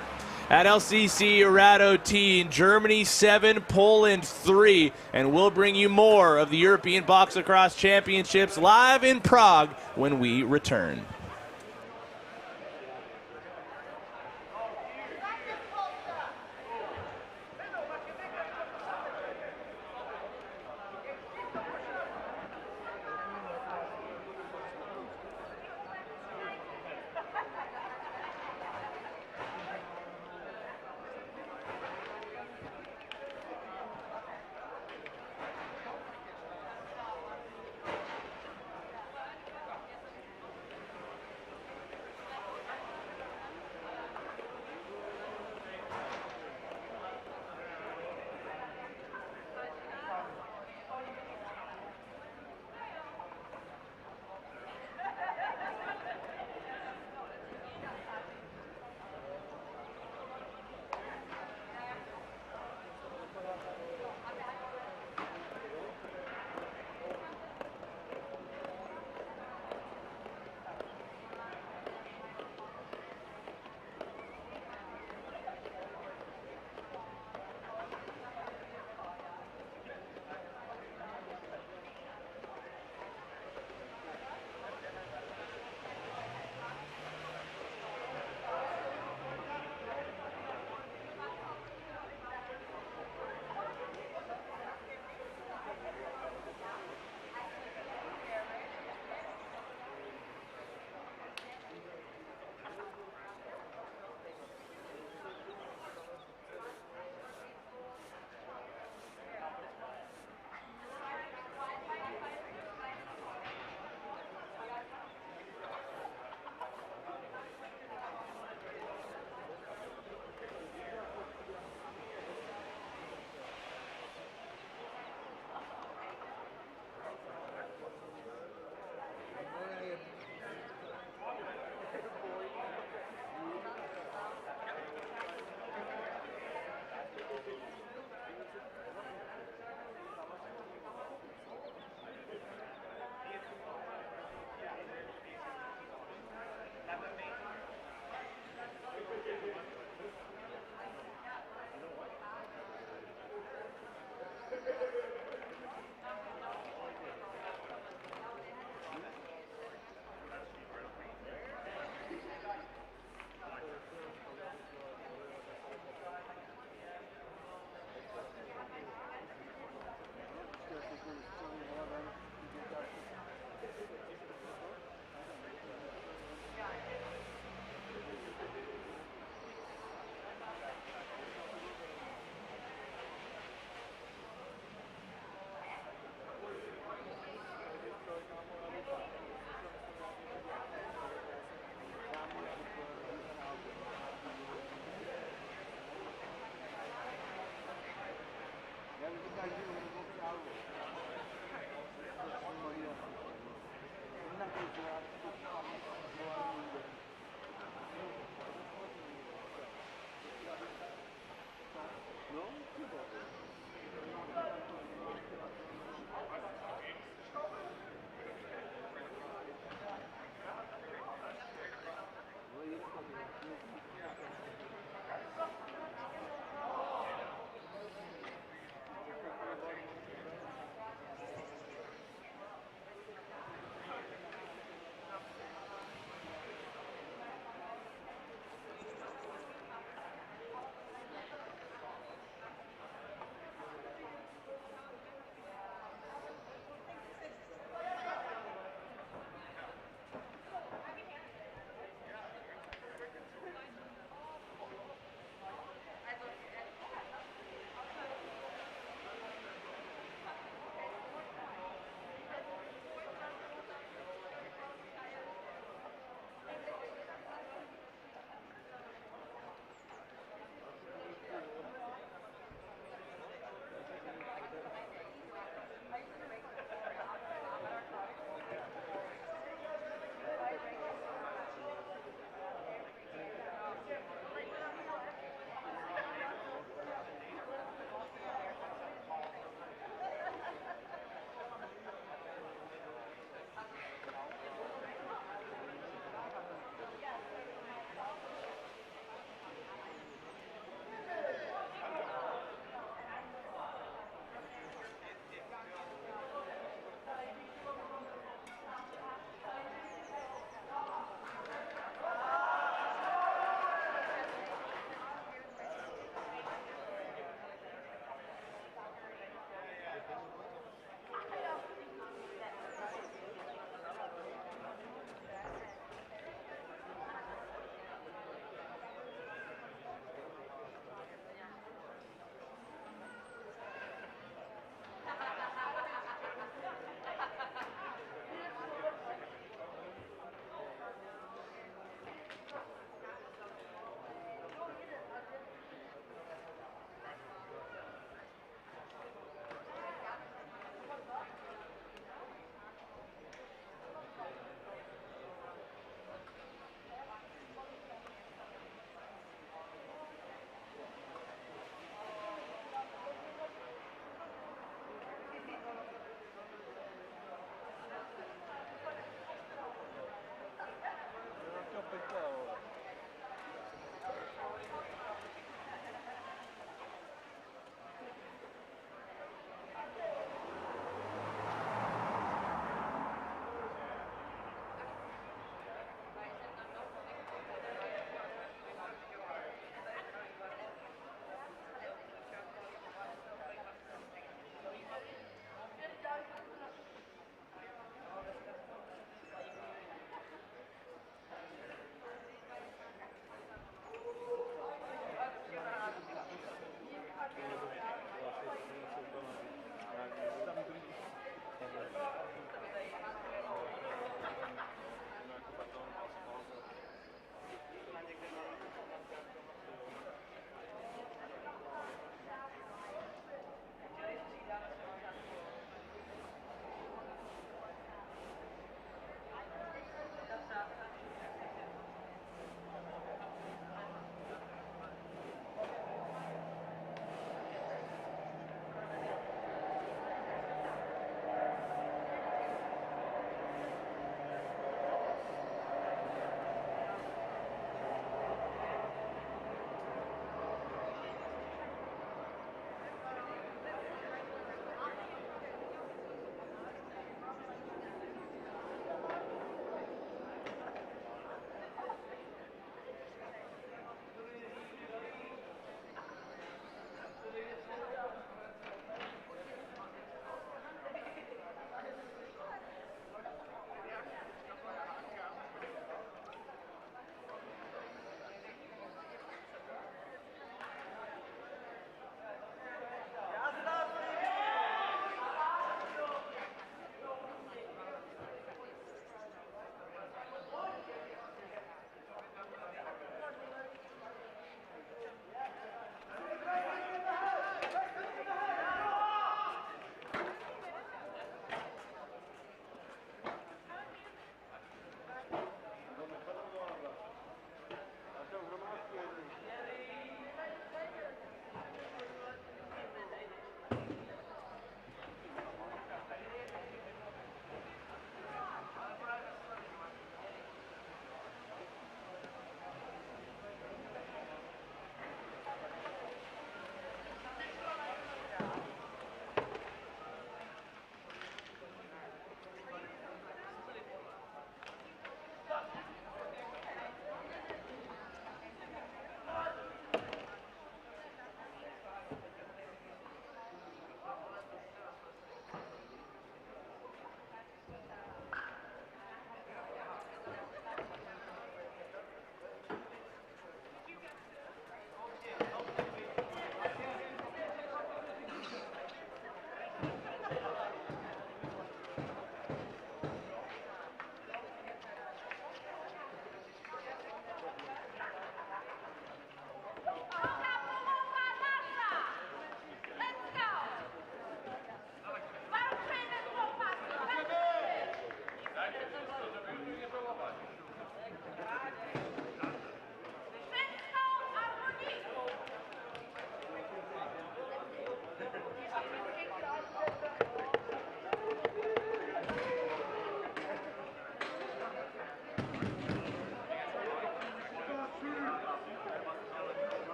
at LCC Radotín. Germany 7, Poland 3. And we'll bring you more of the European Box Lacrosse Championships live in Prague when we return.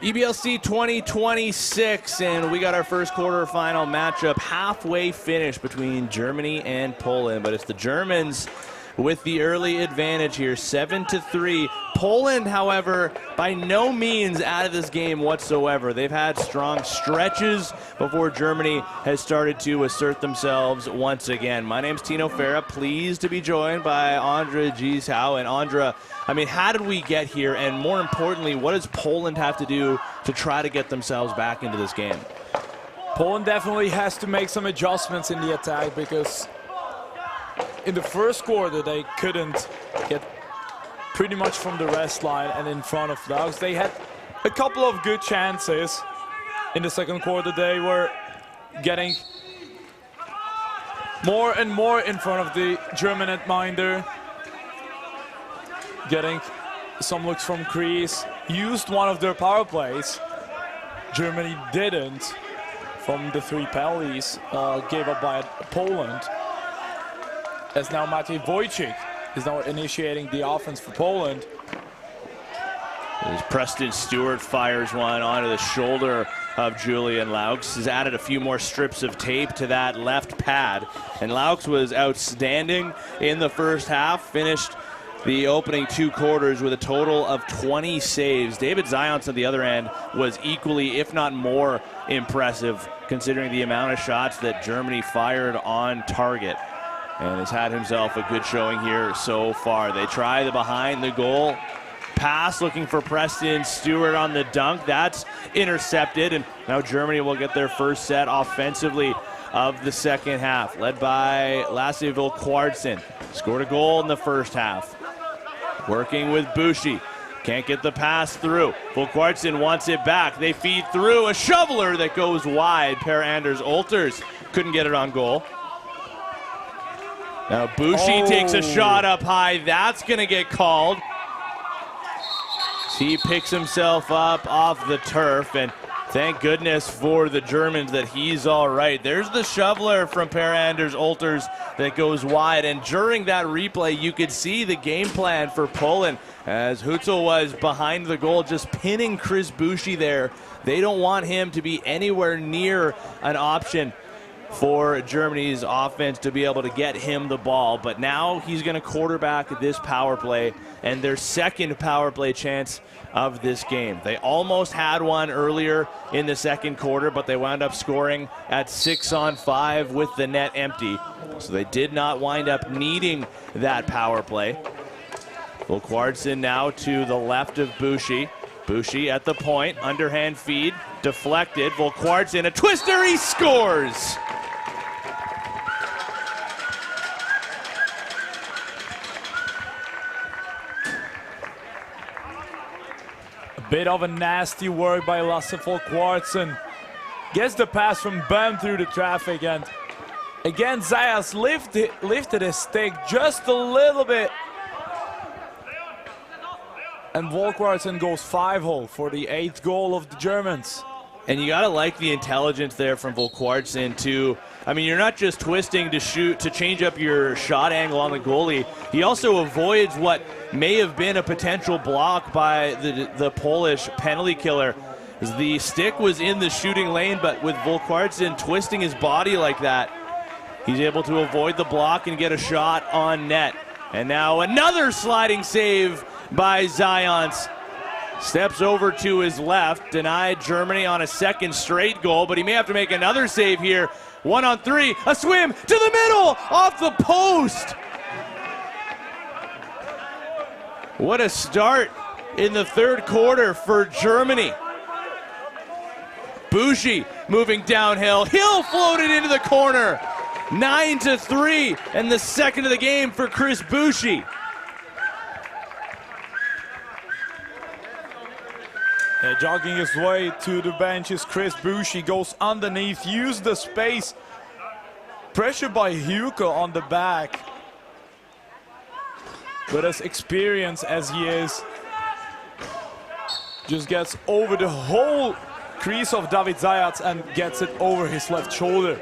EBLC 2026, and we got our first quarterfinal matchup halfway finished between Germany and Poland, but it's the Germans with the early advantage here, 7-3. Poland, however, by no means out of this game whatsoever. They've had strong stretches before Germany has started to assert themselves once again. My name's Tino Farah, pleased to be joined by Andra Gieshau. And Andra, I mean, how did we get here? And more importantly, what does Poland have to do to try to get themselves back into this game? Poland definitely has to make some adjustments in the attack, because in the first quarter they couldn't get pretty much from the rest line and in front of Laos. They had a couple of good chances. In the second quarter they were getting more and more in front of the German netminder, getting some looks from crease, used one of their power plays. Germany didn't from the 3 penalties gave up by Poland. As now Matej Wojcik is now initiating the offense for Poland. As Preston Stewart fires one onto the shoulder of Julian Laux. Has added a few more strips of tape to that left pad. And Laux was outstanding in the first half, finished the opening 2 quarters with a total of 20 saves. David Zions on the other end was equally, if not more, impressive, considering the amount of shots that Germany fired on target. And has had himself a good showing here so far. They try the behind the goal pass, looking for Preston Stewart on the dunk. That's intercepted, and now Germany will get their first set offensively of the second half, led by Lasse Vilkwartsen. Scored a goal in the first half. Working with Bushi. Can't get the pass through. Vilkwartsen wants it back. They feed through. A shoveler that goes wide. Per-Anders Olters couldn't get it on goal. Now Bushi takes a shot up high. That's going to get called. He picks himself up off the turf, and thank goodness for the Germans that he's all right. There's the shoveler from Per-Anders Olters that goes wide, and during that replay you could see the game plan for Poland as Hutzel was behind the goal just pinning Chris Bushi there. They don't want him to be anywhere near an option for Germany's offense to be able to get him the ball, but now he's going to quarterback this power play and their second power play chance of this game. They almost had one earlier in the second quarter, but they wound up scoring at 6-on-5 with the net empty, so they did not wind up needing that power play. Vilkwartsen now to the left of Bushi. Bushi at the point, underhand feed, deflected. Vilkwartsen, a twister, he scores! Bit of a nasty work by Lasse Vilkwartsen. Gets the pass from Bam through the traffic, and again Zayas lifted his stick just a little bit. And Vilkwartsen goes 5-hole for the 8th goal of the Germans. And you gotta like the intelligence there from Vilkwartsen too. I mean, you're not just twisting to shoot, to change up your shot angle on the goalie. He also avoids what may have been a potential block by the Polish penalty killer. The stick was in the shooting lane, but with Vilkwartsen twisting his body like that, he's able to avoid the block and get a shot on net. And now another sliding save by Zions. Steps over to his left, denied Germany on a second straight goal, but he may have to make another save here. 1-on-3, a swim to the middle, off the post. What a start in the third quarter for Germany. Bushi moving downhill, Hill floated into the corner. 9-3, and the second of the game for Chris Bushi. Jogging his way to the benches, Chris Bushi goes underneath, used the space. Pressure by Hugo on the back. But as experienced as he is, just gets over the whole crease of David Zayas and gets it over his left shoulder.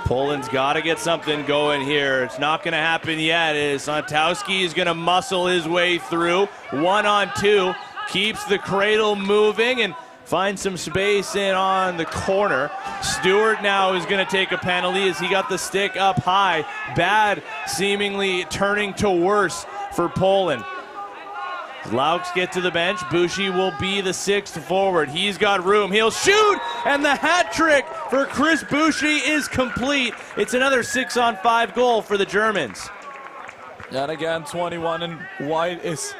Poland's got to get something going here. It's not going to happen yet. Santowski is going to muscle his way through. 1-on-2. keeps the cradle moving and finds some space in on the corner. Stewart now is going to take a penalty as he got the stick up high. Bad, seemingly turning to worse for Poland. Laux get to the bench. Bushi will be the sixth forward. He's got room. He'll shoot, and the hat trick for Chris Bushi is complete. It's another 6-on-5 goal for the Germans. And again, 21 and White is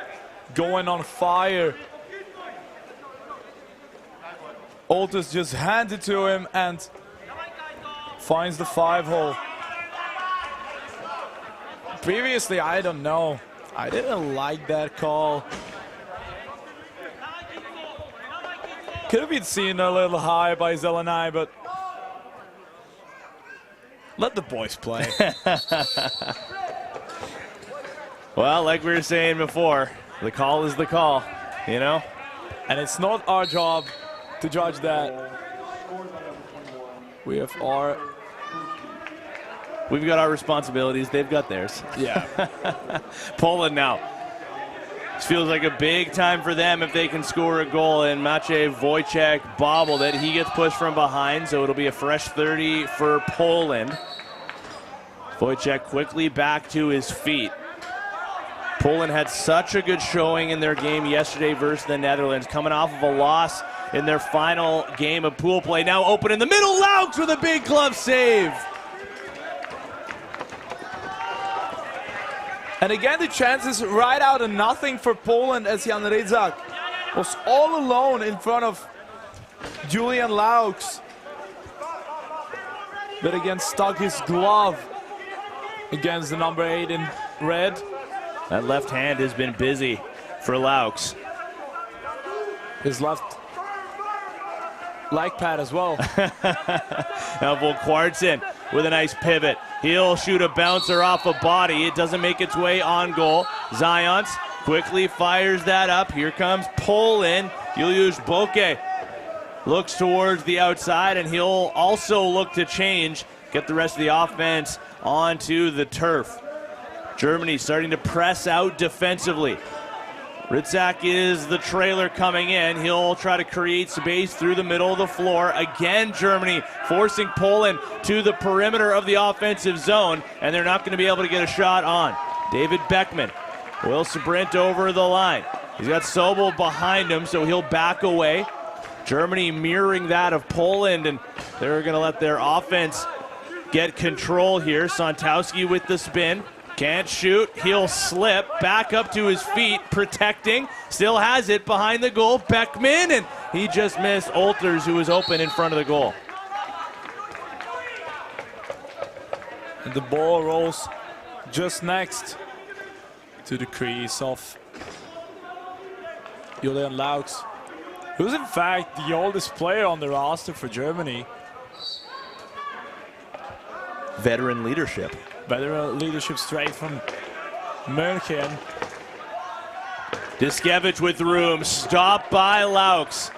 going on fire. Olters just hands it to him and finds the 5-hole. Previously, I don't know. I didn't like that call. Could have been seen a little high by Zelenay, but let the boys play. Well, like we were saying before, the call is the call, you know? And it's not our job to judge that. We've got our responsibilities, they've got theirs. Yeah. Poland now. This feels like a big time for them if they can score a goal, and Maciej Wojciech bobbled it. He gets pushed from behind, so it'll be a fresh 30 for Poland. Wojciech quickly back to his feet. Poland had such a good showing in their game yesterday versus the Netherlands, coming off of a loss in their final game of pool play. Now open in the middle, Laux with a big glove save. And again, the chances right out of nothing for Poland as Jan Rydzak was all alone in front of Julian Laux. But again, stuck his glove against the number 8 in red. That left hand has been busy for Laux. His left leg pad as well. Now Volkwartsen with a nice pivot. He'll shoot a bouncer off a body. It doesn't make its way on goal. Zając quickly fires that up. Here comes Poland. Juliusz Boke looks towards the outside, and he'll also look to change, get the rest of the offense onto the turf. Germany starting to press out defensively. Rydzak is the trailer coming in. He'll try to create space through the middle of the floor. Again, Germany forcing Poland to the perimeter of the offensive zone, and they're not going to be able to get a shot on. David Beckman will sprint over the line. He's got Sobel behind him, so he'll back away. Germany mirroring that of Poland, and they're going to let their offense get control here. Santowski with the spin. Can't shoot, he'll slip, back up to his feet, protecting, still has it behind the goal, Beckman, and he just missed Olters, who was open in front of the goal. And the ball rolls just next to the crease of Julian Laux, who's in fact the oldest player on the roster for Germany. Veteran leadership. Better leadership straight from München. Diskevich with room, stopped by Laux.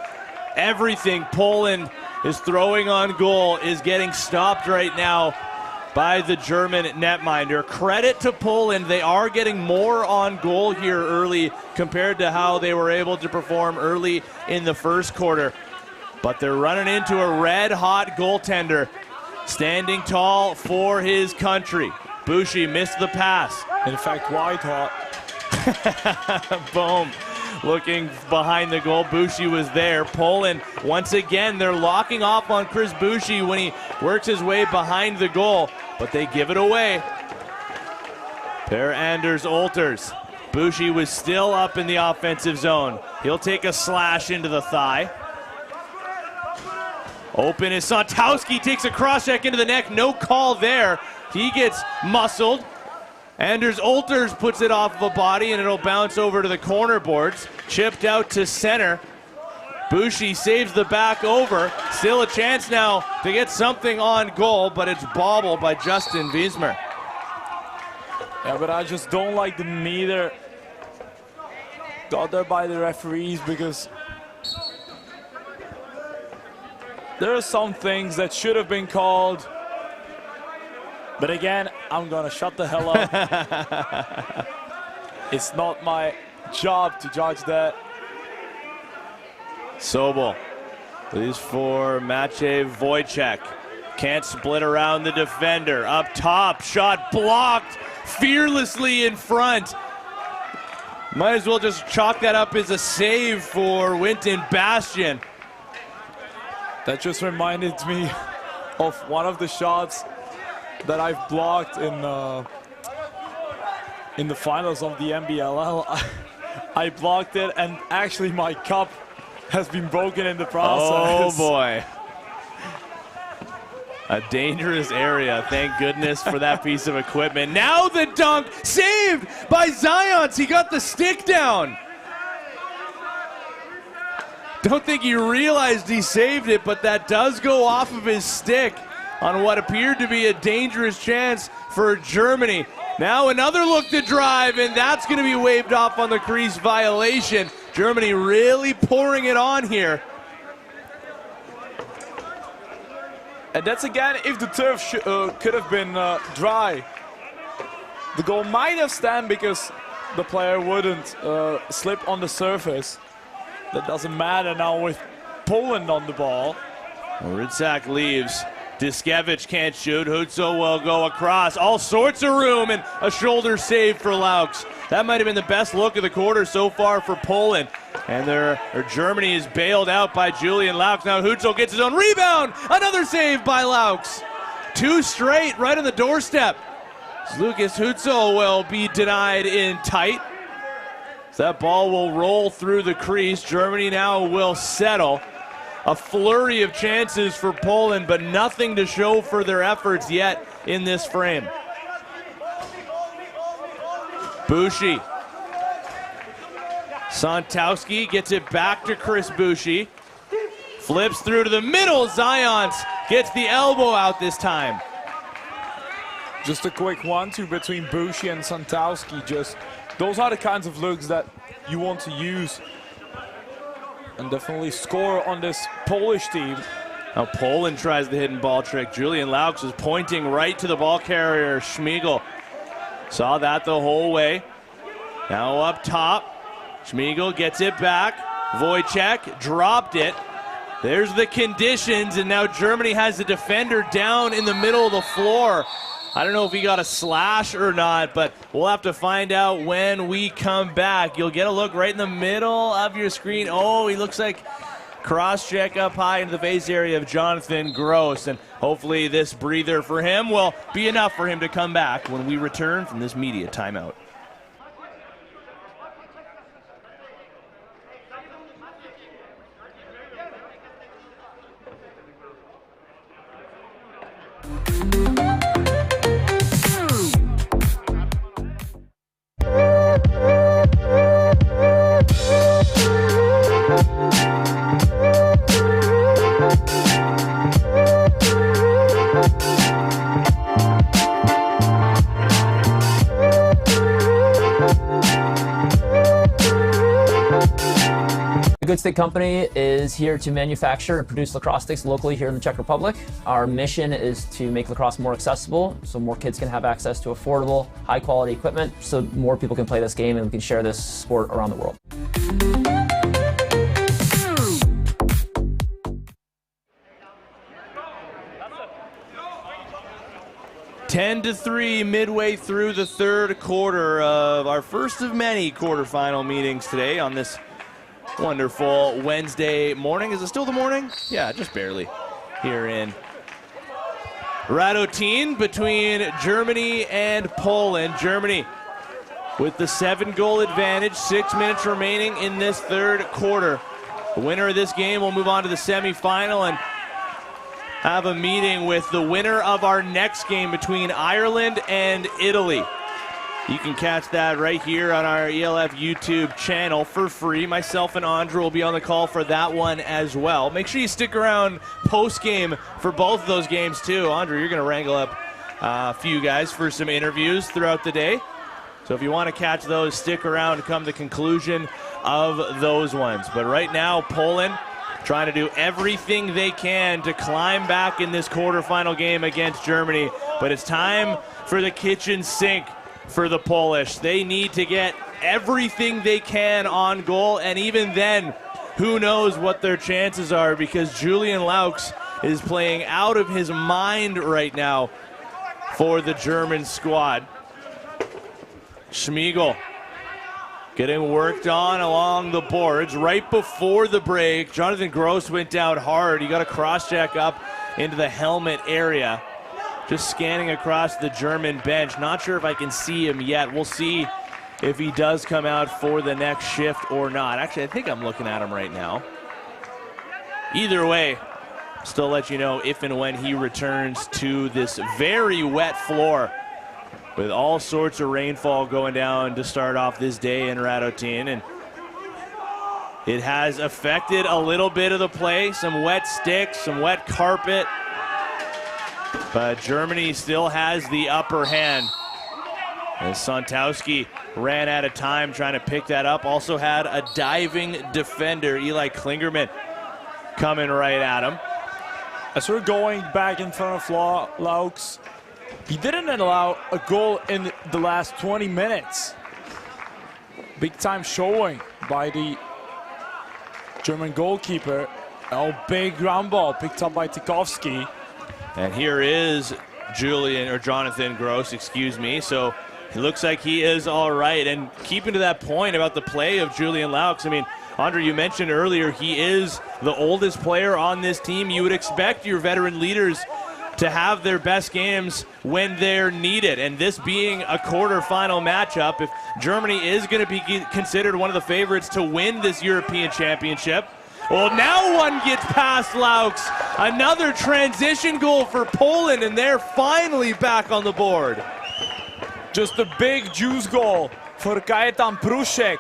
Everything Poland is throwing on goal is getting stopped right now by the German netminder. Credit to Poland, they are getting more on goal here early compared to how they were able to perform early in the first quarter. But they're running into a red-hot goaltender, standing tall for his country. Bushi missed the pass. In fact, white hot. Boom. Looking behind the goal, Bushi was there. Poland, once again, they're locking off on Chris Bushi when he works his way behind the goal, but they give it away. Per-Anders Olters. Bushi was still up in the offensive zone. He'll take a slash into the thigh. Open is Santowski, takes a cross-check into the neck. No call there. He gets muscled. Anders Olters puts it off of a body, and it'll bounce over to the corner boards. Chipped out to center. Bushi saves the back over. Still a chance now to get something on goal, but it's bobbled by Justin Wiesmer. Yeah, but I just don't like the meter got there by the referees, because there are some things that should have been called. But again, I'm gonna shut the hell up. It's not my job to judge that. Sobel leaves for Maciej Wojciech. Can't split around the defender. Up top, shot blocked fearlessly in front. Might as well just chalk that up as a save for Winton Bastian. That just reminded me of one of the shots that I've blocked in the finals of the MBLL. I blocked it, and actually my cup has been broken in the process. Oh boy. A dangerous area. Thank goodness for that piece of equipment. Now the dunk, saved by Zions. He got the stick down. Don't think he realized he saved it, but that does go off of his stick on what appeared to be a dangerous chance for Germany. Now another look to drive, and that's going to be waved off on the crease violation. Germany really pouring it on here. And that's again if the turf could have been dry. The goal might have stand because the player wouldn't slip on the surface. That doesn't matter now with Poland on the ball. Rydzak leaves. Diskevich can't shoot. Hutso will go across. All sorts of room, and a shoulder save for Laux. That might have been the best look of the quarter so far for Poland. And Germany is bailed out by Julian Laux. Now Hutso gets his own rebound. Another save by Laux. Two straight right on the doorstep. Lucas Hutso will be denied in tight. So that ball will roll through the crease. Germany now will settle. A flurry of chances for Poland, but nothing to show for their efforts yet in this frame. Bushi. Santowski gets it back to Chris Bushi. Flips through to the middle. Zions gets the elbow out this time. Just a quick 1-2 between Bushi and Santowski. Just those are the kinds of looks that you want to use and definitely score on this Polish team. Now Poland tries the hidden ball trick. Julian Laux is pointing right to the ball carrier, Schmiegel. Saw that the whole way. Now up top, Schmiegel gets it back. Wojciech dropped it. There's the conditions, and now Germany has the defender down in the middle of the floor. I don't know if he got a slash or not, but we'll have to find out when we come back. You'll get a look right in the middle of your screen. Oh, he looks like cross-check up high into the face area of Jonathan Gross, and hopefully this breather for him will be enough for him to come back when we return from this media timeout. The Good Stick Company is here to manufacture and produce lacrosse sticks locally here in the Czech Republic. Our mission is to make lacrosse more accessible so more kids can have access to affordable, high-quality equipment so more people can play this game and we can share this sport around the world. (10-3) midway through the third quarter of our first of many quarterfinal meetings today on this wonderful Wednesday morning. Is it still the morning? Yeah, just barely. Here in Radotín between Germany and Poland. Germany with the 7-goal advantage, 6 minutes remaining in this third quarter. The winner of this game will move on to the semifinal and have a meeting with the winner of our next game between Ireland and Italy. You can catch that right here on our ELF YouTube channel for free. Myself and Andra will be on the call for that one as well. Make sure you stick around post-game for both of those games too. Andra, you're going to wrangle up a few guys for some interviews throughout the day. So if you want to catch those, stick around to come to the conclusion of those ones. But right now, Poland trying to do everything they can to climb back in this quarterfinal game against Germany. But it's time for the kitchen sink for the Polish. They need to get everything they can on goal, and even then, who knows what their chances are, because Julian Laux is playing out of his mind right now for the German squad. Schmiegel getting worked on along the boards. Right before the break, Jonathan Gross went down hard. He got a cross-check up into the helmet area. Just scanning across the German bench. Not sure if I can see him yet. We'll see if he does come out for the next shift or not. Actually, I think I'm looking at him right now. Either way, still let you know if and when he returns to this very wet floor with all sorts of rainfall going down to start off this day in Radotín. And it has affected a little bit of the play. Some wet sticks, some wet carpet. But Germany still has the upper hand. And Santowski ran out of time trying to pick that up. Also had a diving defender, Eli Klingerman, coming right at him. As we're going back in front of Laux, he didn't allow a goal in the last 20 minutes. Big time showing by the German goalkeeper. Oh, big ground ball picked up by Tikowski. And here is Jonathan Gross, excuse me. So it looks like he is all right. And keeping to that point about the play of Julian Laux, I mean, Andre, you mentioned earlier he is the oldest player on this team. You would expect your veteran leaders to have their best games when they're needed. And this being a quarterfinal matchup, if Germany is going to be considered one of the favorites to win this European Championship, well, now one gets past Laux. Another transition goal for Poland, and they're finally back on the board. Just a big juice goal for Kajetan Prušek.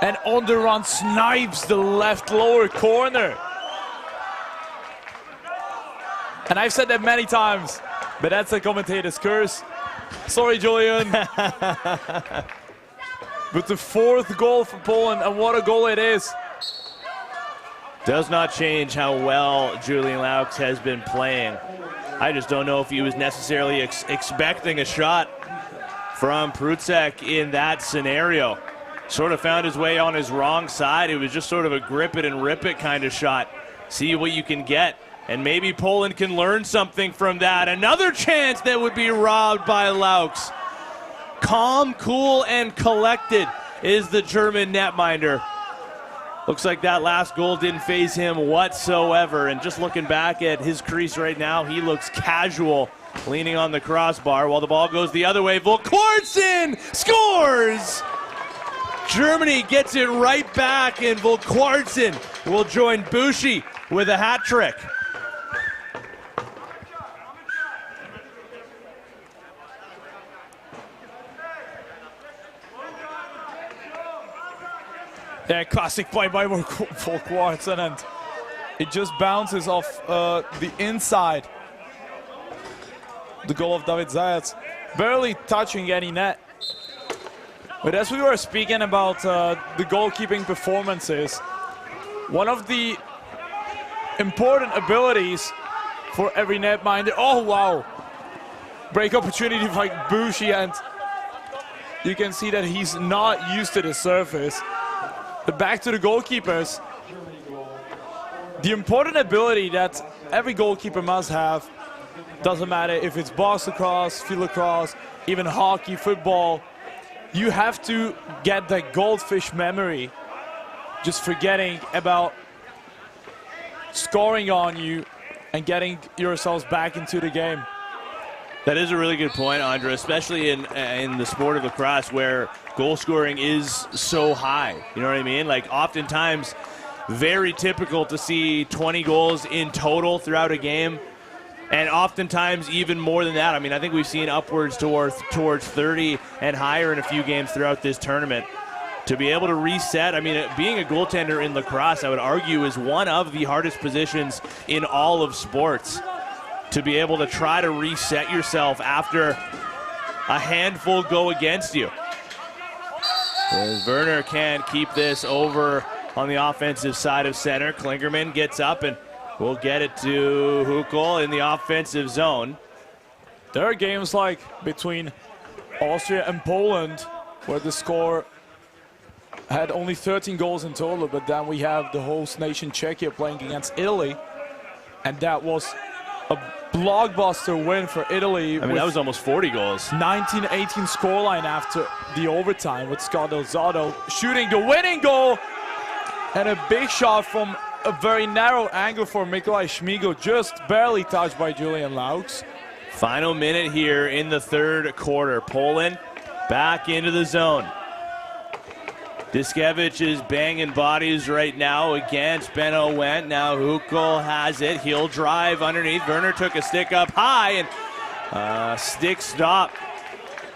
And on the run snipes the left lower corner. And I've said that many times, but that's a commentator's curse. Sorry, Julian. But the fourth goal for Poland, and what a goal it is. Does not change how well Julian Laux has been playing. I just don't know if he was necessarily expecting a shot from Prušek in that scenario. Sort of found his way on his wrong side. It was just sort of a grip it and rip it kind of shot. See what you can get. And maybe Poland can learn something from that. Another chance that would be robbed by Laux. Calm, cool, and collected is the German netminder. Looks like that last goal didn't faze him whatsoever. And just looking back at his crease right now, he looks casual, leaning on the crossbar while the ball goes the other way. Volkwartsen scores! Germany gets it right back, and Volkwartsen will join Bushi with a hat trick. Yeah, classic play by Volkwartsen, and it just bounces off the inside. The goal of David Zayats, barely touching any net. But as we were speaking about the goalkeeping performances, one of the important abilities for every netminder, oh wow, break opportunity by Bushi, and you can see that he's not used to the surface. But back to the goalkeepers, the important ability that every goalkeeper must have, doesn't matter if it's box lacrosse, field lacrosse, even hockey, football, you have to get that goldfish memory, just forgetting about scoring on you and getting yourselves back into the game. That is a really good point, Andre, especially in the sport of lacrosse where goal scoring is so high. You know what I mean? Like, oftentimes, very typical to see 20 goals in total throughout a game, and oftentimes even more than that. I mean, I think we've seen upwards towards 30 and higher in a few games throughout this tournament. To be able to reset, I mean, being a goaltender in lacrosse, I would argue, is one of the hardest positions in all of sports. To be able to try to reset yourself after a handful go against you. As Werner can keep this over on the offensive side of center. Klingerman gets up and will get it to Hukel in the offensive zone. There are games like between Austria and Poland where the score had only 13 goals in total, but then we have the host nation Czechia playing against Italy, and that was a blockbuster win for Italy. I mean, that was almost 40 goals. 19-18 scoreline after the overtime with Scott Delzato shooting the winning goal, and a big shot from a very narrow angle for Mikolaj Šmígl, just barely touched by Julian Laux. Final minute here in the third quarter. Poland back into the zone. Diskevich is banging bodies right now against Benno Wendt. Now Hukel has it. He'll drive underneath. Werner took a stick up high, and stick stop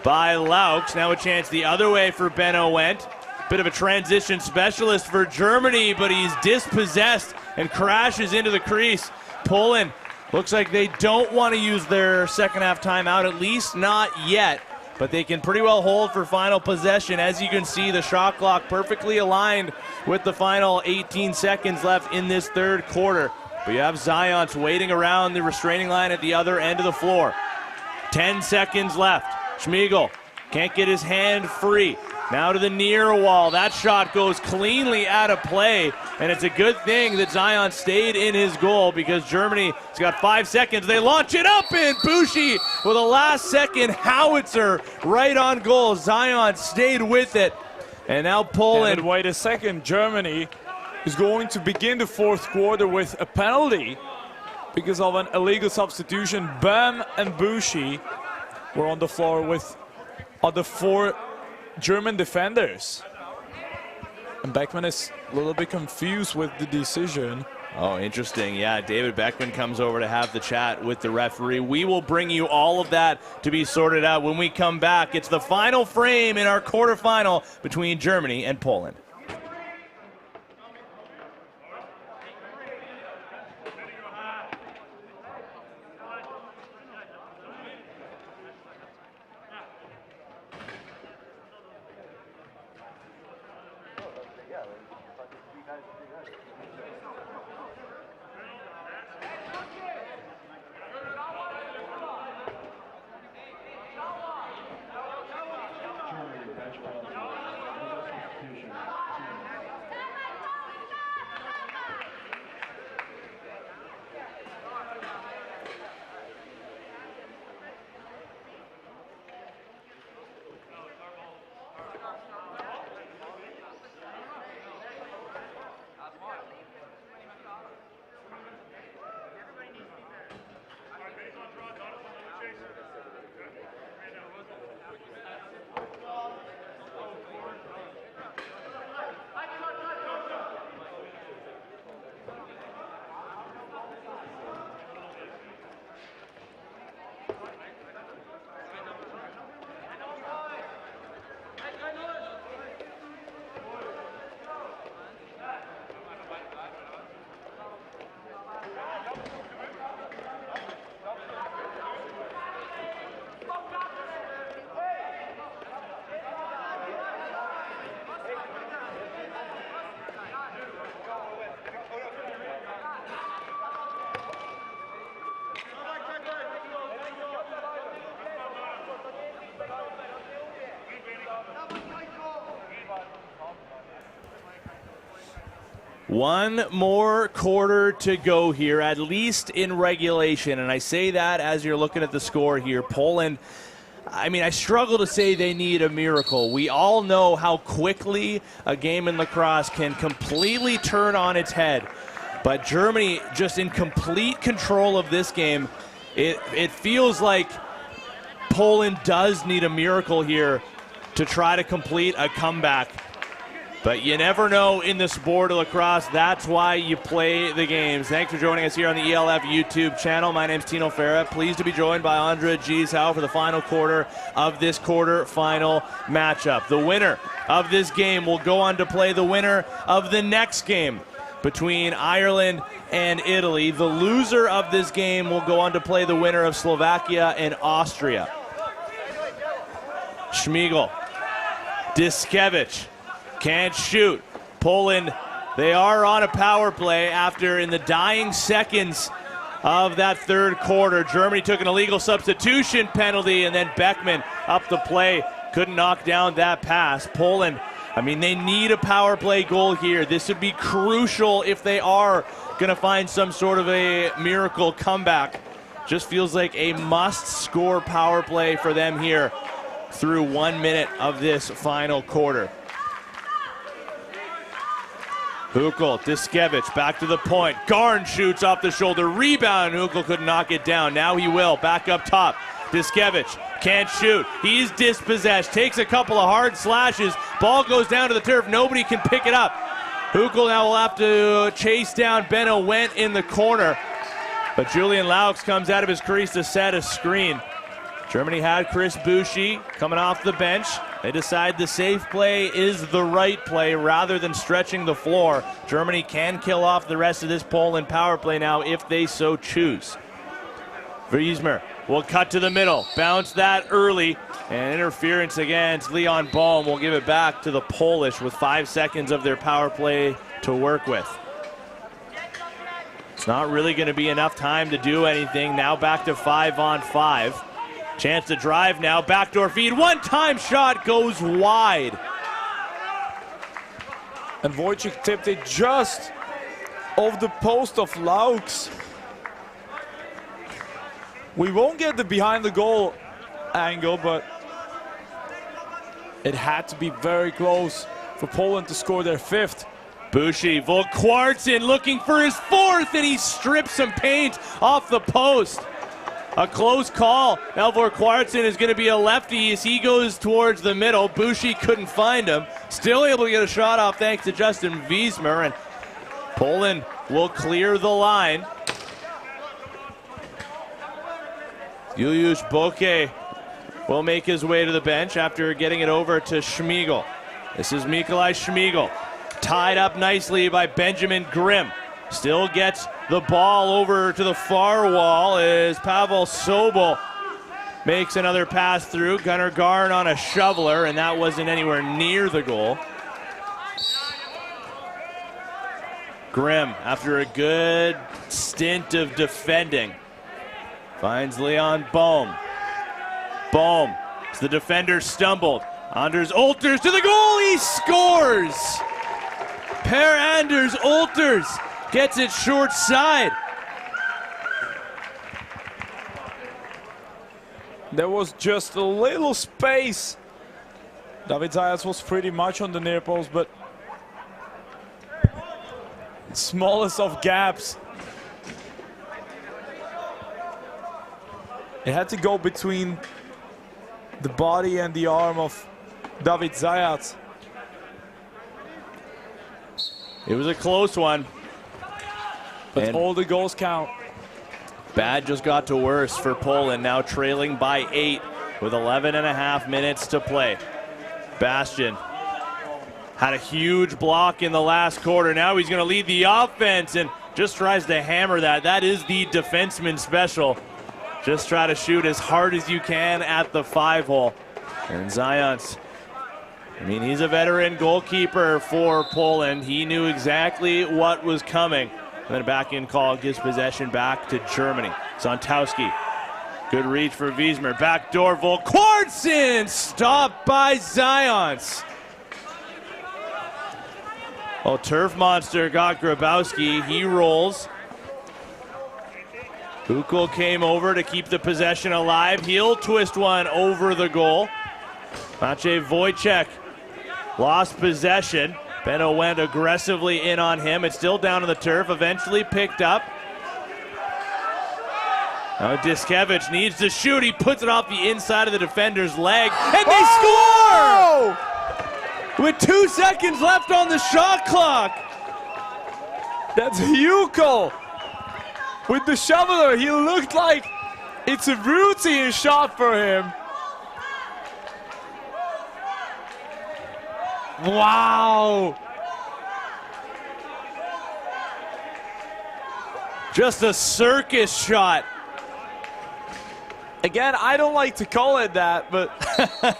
by Laux. Now a chance the other way for Benno Wendt. Bit of a transition specialist for Germany, but he's dispossessed and crashes into the crease. Poland looks like they don't want to use their second half timeout, at least not yet. But they can pretty well hold for final possession. As you can see, the shot clock perfectly aligned with the final 18 seconds left in this third quarter. But you have Zions waiting around the restraining line at the other end of the floor. 10 seconds left. Šmígl can't get his hand free. Now to the near wall. That shot goes cleanly out of play, and it's a good thing that Zion stayed in his goal, because Germany has got 5 seconds. They launch it up, and Bushi with a last-second howitzer right on goal. Zion stayed with it, and now Poland. And wait a second, Germany is going to begin the fourth quarter with a penalty because of an illegal substitution. Bam and Bushi were on the floor with other 4 German defenders. And Beckman is a little bit confused with the decision. Oh, interesting. Yeah, David Beckman comes over to have the chat with the referee. We will bring you all of that to be sorted out when we come back. It's the final frame in our quarterfinal between Germany and Poland. One more quarter to go here, at least in regulation. And I say that as you're looking at the score here. Poland, I mean, I struggle to say they need a miracle. We all know how quickly a game in lacrosse can completely turn on its head. But Germany just in complete control of this game. It feels like Poland does need a miracle here to try to complete a comeback. But you never know in the sport of lacrosse. That's why you play the games. Thanks for joining us here on the ELF YouTube channel. My name's Tino Farah. Pleased to be joined by Andra Gieshau for the final quarter of this quarter-final matchup. The winner of this game will go on to play the winner of the next game between Ireland and Italy. The loser of this game will go on to play the winner of Slovakia and Austria. Šmígl, Diskevich, can't shoot. Poland, they are on a power play after in the dying seconds of that third quarter. Germany took an illegal substitution penalty, and then Beckman up the play. Couldn't knock down that pass. Poland I mean, they need a power play goal here. This would be crucial if they are going to find some sort of a miracle comeback. Just feels like a must-score power play for them here through 1 minute of this final quarter. Hukel, Diskevich, back to the point. Garn shoots off the shoulder. Rebound. Hukel could knock it down. Now he will. Back up top. Diskevich can't shoot. He's dispossessed. Takes a couple of hard slashes. Ball goes down to the turf. Nobody can pick it up. Hukel now will have to chase down Benno Wendt in the corner. But Julian Laux comes out of his crease to set a screen. Germany had Chris Bouchy coming off the bench. They decide the safe play is the right play rather than stretching the floor. Germany can kill off the rest of this Poland power play now if they so choose. Wiesmer will cut to the middle, bounce that early, and interference against Leon Bohm will give it back to the Polish with 5 seconds of their power play to work with. It's not really going to be enough time to do anything. Now back to 5-on-5. Chance to drive now, backdoor feed, one-time shot goes wide. And Wojcik tipped it just off the post of Laux. We won't get the behind the goal angle, but it had to be very close for Poland to score their 5th. Bouchy, Volkwartsen looking for his 4th, and he strips some paint off the post. A close call. Now Volkwartsen is going to be a lefty as he goes towards the middle. Bouchy couldn't find him. Still able to get a shot off thanks to Justin Wiesmer, and Poland will clear the line. Juliusz Boke will make his way to the bench after getting it over to Schmigel. This is Mikolaj Schmigel. Tied up nicely by Benjamin Grimm. Still gets the ball over to the far wall as Pavel Sobol makes another pass through. Gunnar Garn on a shoveler, and that wasn't anywhere near the goal. Grimm, after a good stint of defending, finds Leon Bohm. Bohm, as the defender stumbled. Anders Olters to the goal, he scores! Per Anders Olters gets it short side. There was just a little space. David Zayas was pretty much on the near post, but smallest of gaps. It had to go between the body and the arm of David Zayas. It was a close one. But all the goals count. Bad just got to worse for Poland, now trailing by 8 with 11.5 minutes to play. Bastian had a huge block in the last quarter. Now he's going to lead the offense and just tries to hammer that. That is the defenseman special. Just try to shoot as hard as you can at the 5-hole. And Zayas, I mean, he's a veteran goalkeeper for Poland. He knew exactly what was coming. And then a back-in call gives possession back to Germany. Zontowski, good reach for Wiesmer. Backdoor Volkwartsen, stopped by Zayas. Oh, Turf Monster got Grabowski. He rolls. Hukel came over to keep the possession alive. He'll twist one over the goal. Maciej Wojcik lost possession. Benno went aggressively in on him. It's still down on the turf, eventually picked up. Now Diskevich needs to shoot. He puts it off the inside of the defender's leg, and they score! With 2 seconds left on the shot clock. That's Hukel with the shoveler. He looked like it's a routine shot for him. Wow! Just a circus shot. Again, I don't like to call it that, but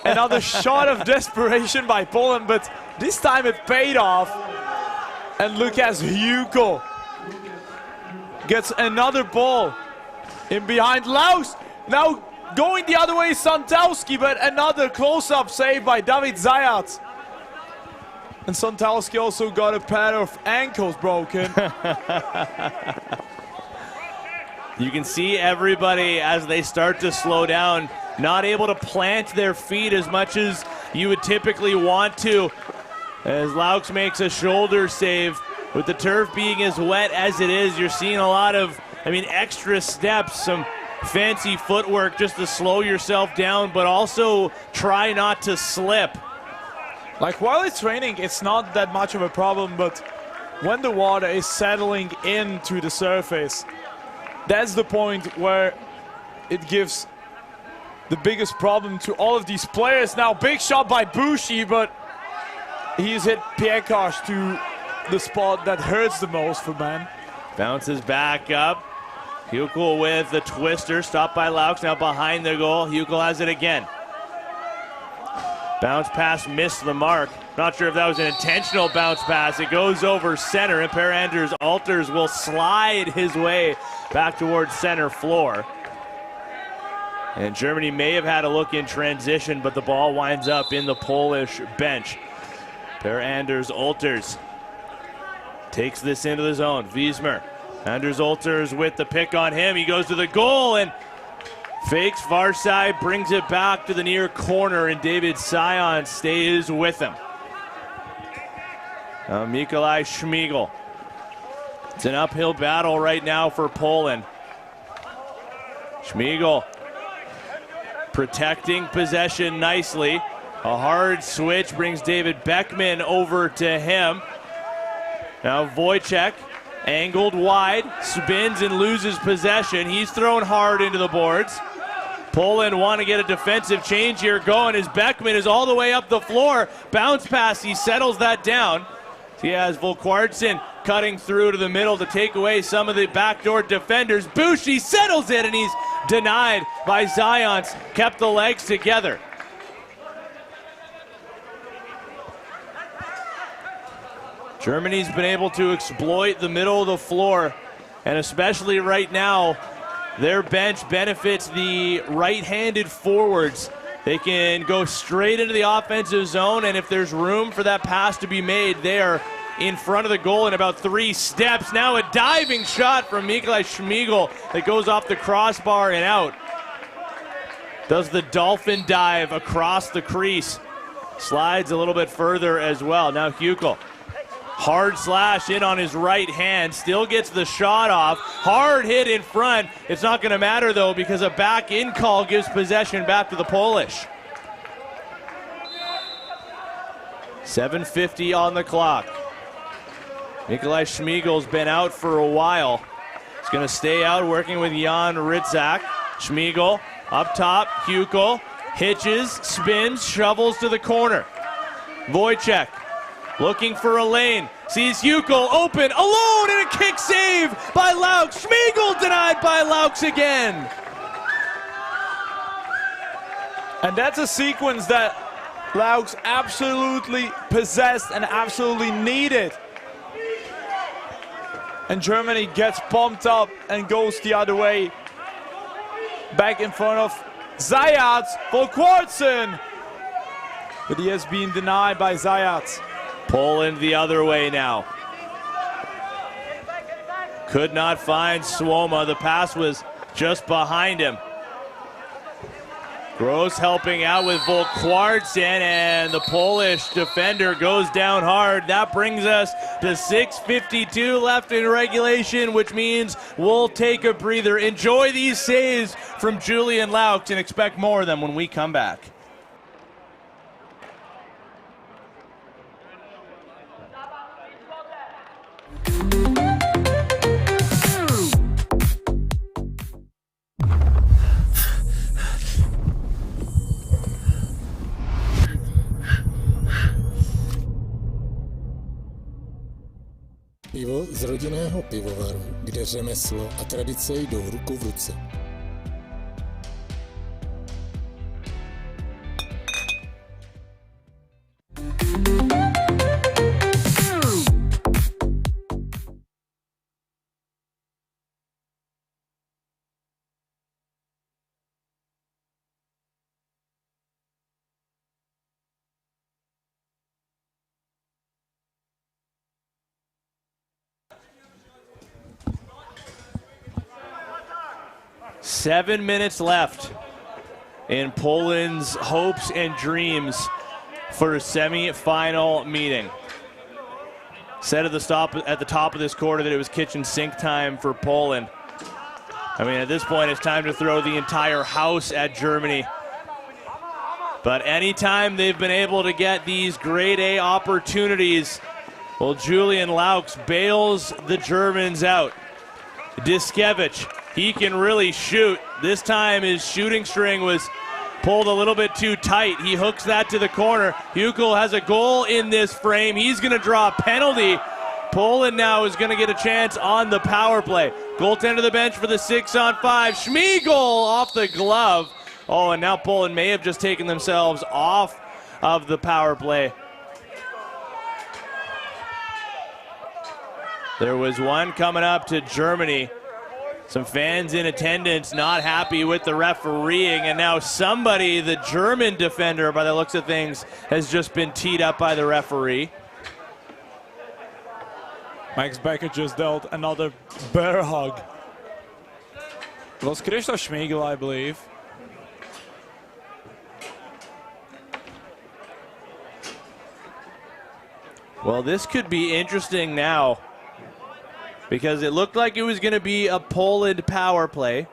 another shot of desperation by Poland, but this time it paid off. And look as Hukel gets another ball in behind Laux. Now going the other way, Zontowski, but another close-up save by David Zayas. And Santalski also got a pair of ankles broken. You can see everybody as they start to slow down, not able to plant their feet as much as you would typically want to. As Laux makes a shoulder save, with the turf being as wet as it is, you're seeing a lot of, extra steps, some fancy footwork just to slow yourself down, but also try not to slip. Like while it's raining, it's not that much of a problem, but when the water is settling into the surface, that's the point where it gives the biggest problem to all of these players. Now, big shot by Bushi, but he's hit Piekash to the spot that hurts the most for Ben. Bounces back up. Hukel with the twister, stopped by Laux, now behind the goal. Hukel has it again. Bounce pass missed the mark. Not sure if that was an intentional bounce pass. It goes over center, and Per-Anders Alters will slide his way back towards center floor. And Germany may have had a look in transition, but the ball winds up in the Polish bench. Per-Anders Alters takes this into the zone. Wiesmer. Anders Alters with the pick on him. He goes to the goal and fakes far side, brings it back to the near corner, and David Sion stays with him. Mikolaj Schmigel. It's an uphill battle right now for Poland. Schmigel protecting possession nicely. A hard switch brings David Beckman over to him. Now Wojciech angled wide, spins and loses possession. He's thrown hard into the boards. Poland want to get a defensive change here going as Beckman is all the way up the floor. Bounce pass, he settles that down. He has Volkwartsen cutting through to the middle to take away some of the backdoor defenders. Bushi settles it, and he's denied by Zions. Kept the legs together. Germany's been able to exploit the middle of the floor, and especially right now, their bench benefits the right-handed forwards. They can go straight into the offensive zone, and if there's room for that pass to be made, they are in front of the goal in about 3 steps. Now a diving shot from Mikolaj Schmigel that goes off the crossbar and out. Does the dolphin dive across the crease. Slides a little bit further as well. Now Hukel. Hard slash in on his right hand, still gets the shot off. Hard hit in front. It's not going to matter though because a back in call gives possession back to the Polish. 7:50 on the clock. Mikolaj Schmigel's been out for a while. He's going to stay out working with Jan Ritzak. Schmigel up top, Hukel hitches, spins, shovels to the corner. Wojciech looking for a lane, sees Hukel open, alone, and a kick save by Laux. Schmigel denied by Laux again. And that's a sequence that Laux absolutely possessed and absolutely needed. And Germany gets pumped up and goes the other way. Back in front of Zayat, Volkwartsen. But he has been denied by Zayat. Poland the other way now. Could not find Suoma. The pass was just behind him. Gross helping out with Volkwartsen, and the Polish defender goes down hard. That brings us to 6:52 left in regulation, which means we'll take a breather. Enjoy these saves from Julian Laux and expect more of them when we come back. Pivo z rodinného pivovaru, kde řemeslo a tradice jdou ruku v ruce. 7 minutes left in Poland's hopes and dreams for a semi-final meeting. Said at the top of this quarter that it was kitchen sink time for Poland. I mean, at this point, it's time to throw the entire house at Germany. But anytime they've been able to get these grade A opportunities, well, Julian Laux bails the Germans out. Diskevich, he can really shoot. This time his shooting string was pulled a little bit too tight. He hooks that to the corner. Hukel has a goal in this frame. He's going to draw a penalty. Poland now is going to get a chance on the power play. Goaltender to the bench for the 6-on-5. Schmigel off the glove. Oh, and now Poland may have just taken themselves off of the power play. There was one coming up to Germany. Some fans in attendance not happy with the refereeing, and now somebody, the German defender by the looks of things, has just been teed up by the referee. Max Becker just dealt another bear hug. It was Krzysztof Schmigel, I believe. Well, this could be interesting now, because it looked like it was going to be a Poland power play.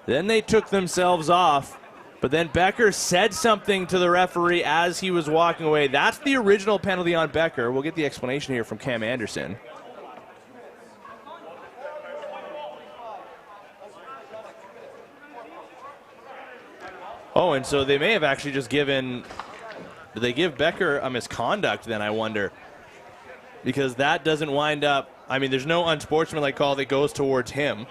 Then they took themselves off, but then Becker said something to the referee as he was walking away. That's the original penalty on Becker. We'll get the explanation here from Cam Anderson. Oh, and so they may have actually just given, did they give Becker a misconduct then, I wonder? Because that doesn't wind up, I mean, there's no unsportsmanlike call that goes towards him.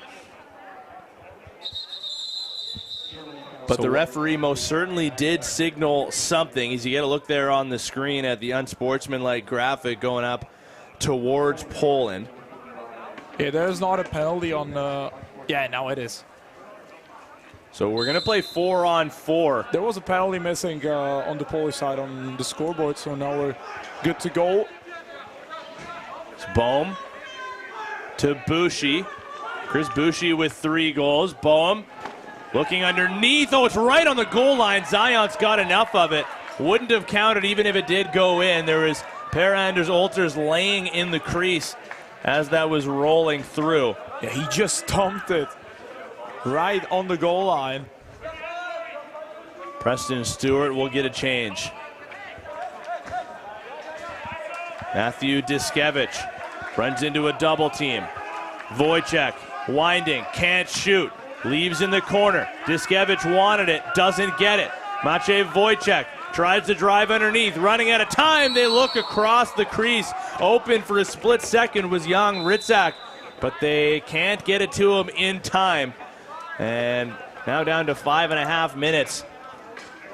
But the referee most certainly did signal something. As you get a look there on the screen at the unsportsmanlike graphic going up towards Poland. Yeah, there's not a penalty on the... Yeah, now it is. So we're going to play 4-on-4. There was a penalty missing on the Polish side on the scoreboard, so now we're good to go. It's Boehm to Bushi. Chris Bushi with 3 goals. Boehm looking underneath. Oh, it's right on the goal line. Zion's got enough of it. Wouldn't have counted even if it did go in. There was Per-Anders Olters laying in the crease as that was rolling through. Yeah, he just stomped it right on the goal line. Preston Stewart will get a change. Matthew Diskevich runs into a double team. Wojciech winding, can't shoot, leaves in the corner. Diskevich wanted it, doesn't get it. Maciej Wojciech tries to drive underneath, running out of time. They look across the crease. Open for a split second was young Ritzak, but they can't get it to him in time. And now down to 5.5 minutes.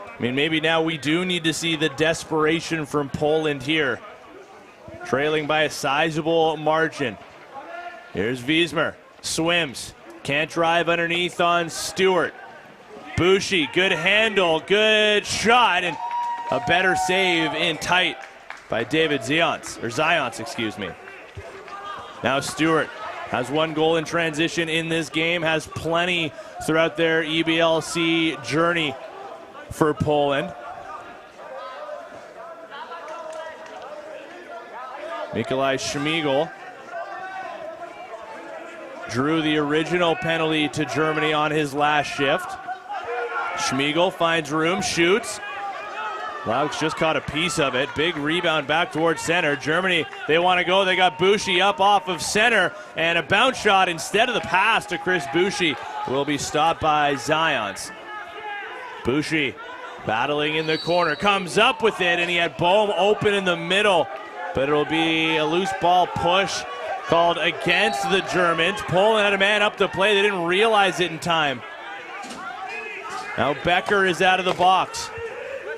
I mean, maybe now we do need to see the desperation from Poland here. Trailing by a sizable margin. Here's Wiesmer, swims, can't drive underneath on Stewart. Bushi, good handle, good shot, and a better save in tight by David Zions, excuse me. Now Stewart has 1 goal in transition in this game, has plenty throughout their EBLC journey for Poland. Nikolai Schmigel drew the original penalty to Germany on his last shift. Schmigel finds room, shoots. Laux just caught a piece of it. Big rebound back towards center. Germany, they want to go. They got Bushi up off of center, and a bounce shot instead of the pass to Chris Bushi will be stopped by Zions. Bushi battling in the corner, comes up with it, and he had Boehm open in the middle, but it'll be a loose ball push called against the Germans. Poland had a man up to play. They didn't realize it in time. Now Becker is out of the box.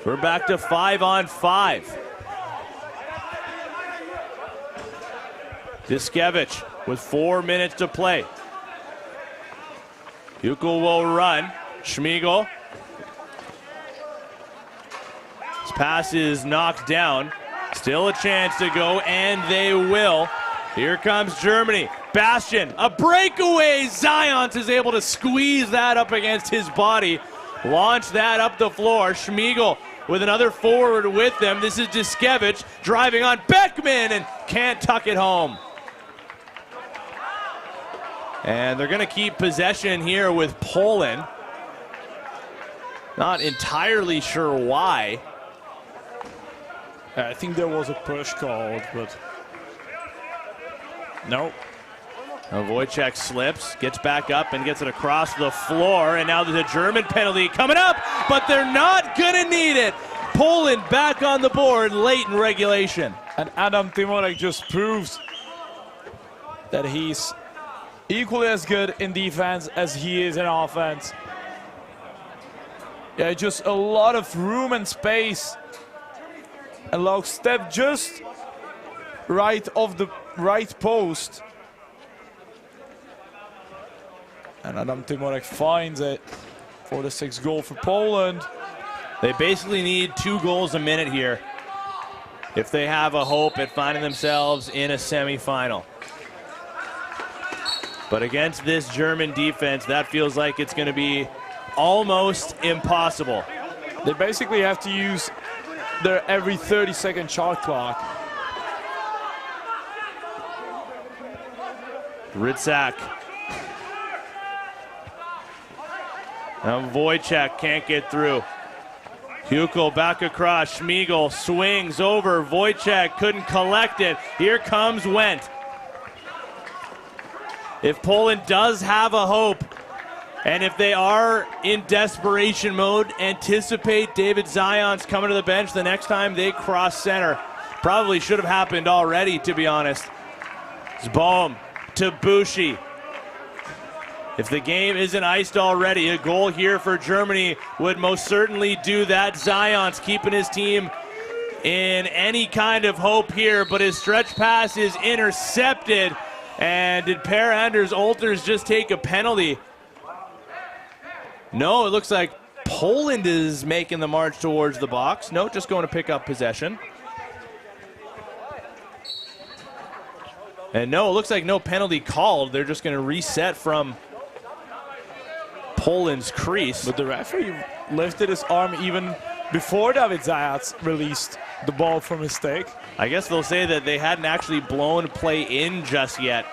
We're back to 5-on-5. Diskevich with 4 minutes to play. Hukel will run. Schmigel. His pass is knocked down. Still a chance to go, and they will. Here comes Germany. Bastian, a breakaway. Zions is able to squeeze that up against his body. Launch that up the floor. Schmiegel with another forward with them. This is Diskevich driving on Beckman and can't tuck it home. And they're going to keep possession here with Poland. Not entirely sure why. I think there was a push called, but no. Now Wojciech slips, gets back up and gets it across the floor, and now there's a German penalty coming up, but they're not gonna need it. Poland back on the board late in regulation. And Adam Timorek just proves that he's equally as good in defense as he is in offense. Yeah, just a lot of room and space. And Lauk step just right off the right post. And Adam Timorek finds it for the 6th goal for Poland. They basically need 2 goals a minute here if they have a hope at finding themselves in a semifinal. But against this German defense, that feels like it's going to be almost impossible. They basically have to use their every 30-second shot clock. Ritzak. Now Wojciech can't get through. Hukel back across. Schmiegel swings over. Wojciech couldn't collect it. Here comes Wendt. If Poland does have a hope, and if they are in desperation mode, anticipate David Zions coming to the bench the next time they cross center. Probably should have happened already, to be honest. Zbohm to Bushi. If the game isn't iced already, a goal here for Germany would most certainly do that. Zions keeping his team in any kind of hope here, but his stretch pass is intercepted. And did Per-Anders Olters just take a penalty? No, it looks like Poland is making the march towards the box. No, just going to pick up possession. And no, it looks like no penalty called. They're just going to reset from Poland's crease. But the referee lifted his arm even before David Zayats released the ball from his stake. I guess they'll say that they hadn't actually blown play in just yet.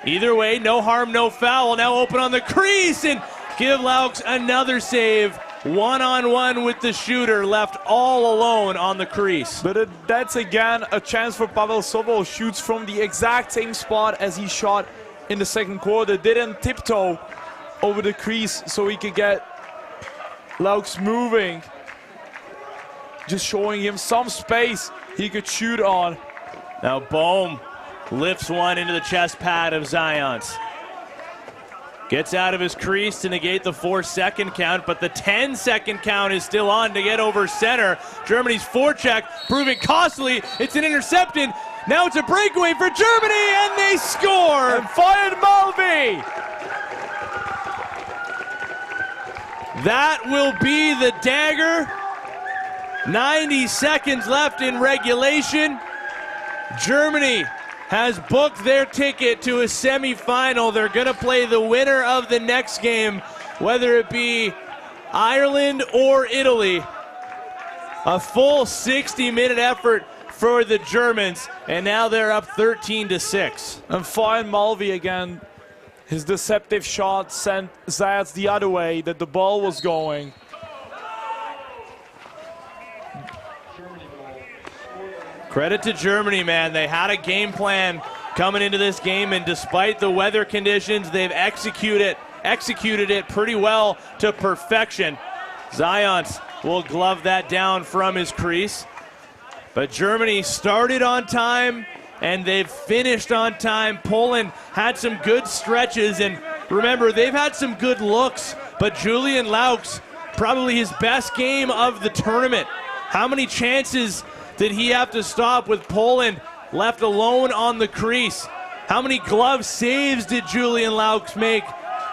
Either way, no harm, no foul. Now open on the crease, and give Laux another save. One-on-one with the shooter, left all alone on the crease. But that's again a chance for Pavel Sobol. Shoots from the exact same spot as he shot in the second quarter. Didn't tiptoe over the crease so he could get Laux moving. Just showing him some space he could shoot on. Now Bohm lifts one into the chest pad of Zions. Gets out of his crease to negate the 4-second count, but the 10-second count is still on to get over center. Germany's forecheck proving costly. It's an interception. Now it's a breakaway for Germany, and they score! And fired Malvi! That will be the dagger. 90 seconds left in regulation. Germany has booked their ticket to a semifinal. They're going to play the winner of the next game, whether it be Ireland or Italy. A full 60-minute effort for the Germans, and now they're up 13-6. And fine Malvi again. His deceptive shot sent Zayats the other way that the ball was going. Credit to Germany, man. They had a game plan coming into this game, and despite the weather conditions, they've executed it pretty well to perfection. Zions will glove that down from his crease. But Germany started on time, and they've finished on time. Poland had some good stretches, and remember, they've had some good looks, but Julian Laux, probably his best game of the tournament. How many chances did he have to stop with Poland left alone on the crease? How many glove saves did Julian Laux make,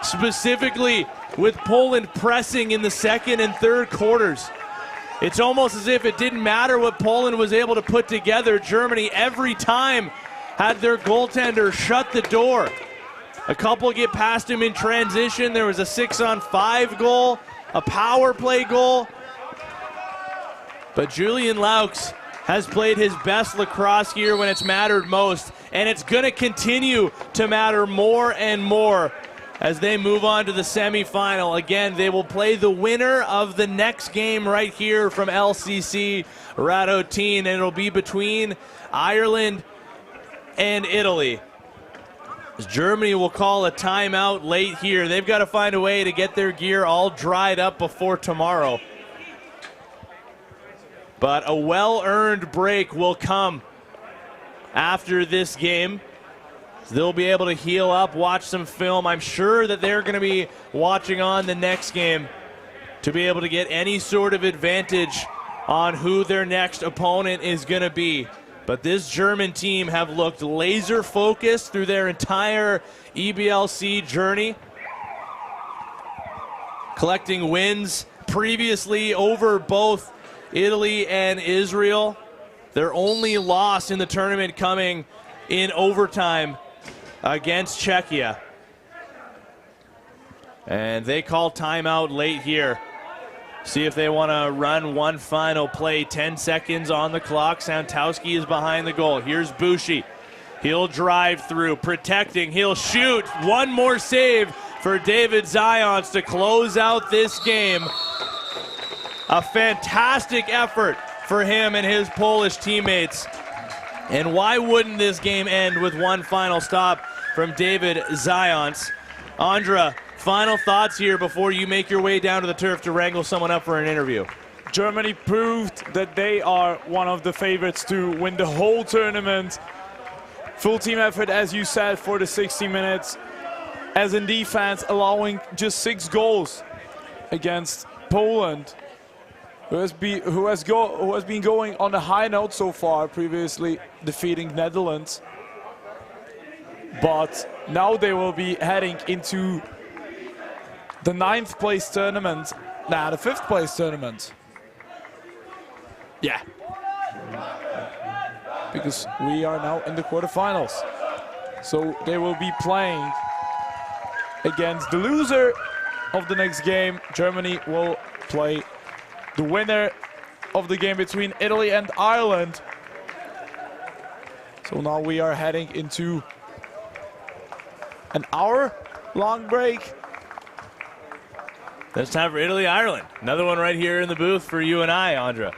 specifically with Poland pressing in the second and third quarters? It's almost as if it didn't matter what Poland was able to put together. Germany every time had their goaltender shut the door. A couple get past him in transition. There was a 6-on-5 goal, a power play goal. But Julian Laux has played his best lacrosse here when it's mattered most, and it's going to continue to matter more and more as they move on to the semifinal. Again, they will play the winner of the next game right here from LCC Radotín, and it'll be between Ireland and Italy. Germany will call a timeout late here. They've got to find a way to get their gear all dried up before tomorrow. But a well-earned break will come after this game. They'll be able to heal up, watch some film. I'm sure that they're going to be watching on the next game to be able to get any sort of advantage on who their next opponent is going to be. But this German team have looked laser focused through their entire EBLC journey, collecting wins previously over both Italy and Israel. Their only loss in the tournament coming in overtime against Czechia. And they call timeout late here. See if they want to run one final play. 10 seconds on the clock. Santowski is behind the goal. Here's Bushi. He'll drive through, protecting. He'll shoot. One more save for David Zając to close out this game. A fantastic effort for him and his Polish teammates. And why wouldn't this game end with one final stop from David Zając? Andra, final thoughts here before you make your way down to the turf to wrangle someone up for an interview. Germany proved that they are one of the favorites to win the whole tournament. Full team effort, as you said, for the 60 minutes. As in defense, allowing just 6 goals against Poland, who has been going on a high note so far, previously defeating Netherlands. But now they will be heading into the 9th place tournament. Nah, the 5th place tournament. Yeah. Because we are now in the quarterfinals. So they will be playing against the loser of the next game. Germany will play the winner of the game between Italy and Ireland. So now we are heading into an hour-long break. It's time for Italy-Ireland. Another one right here in the booth for you and I, Andra.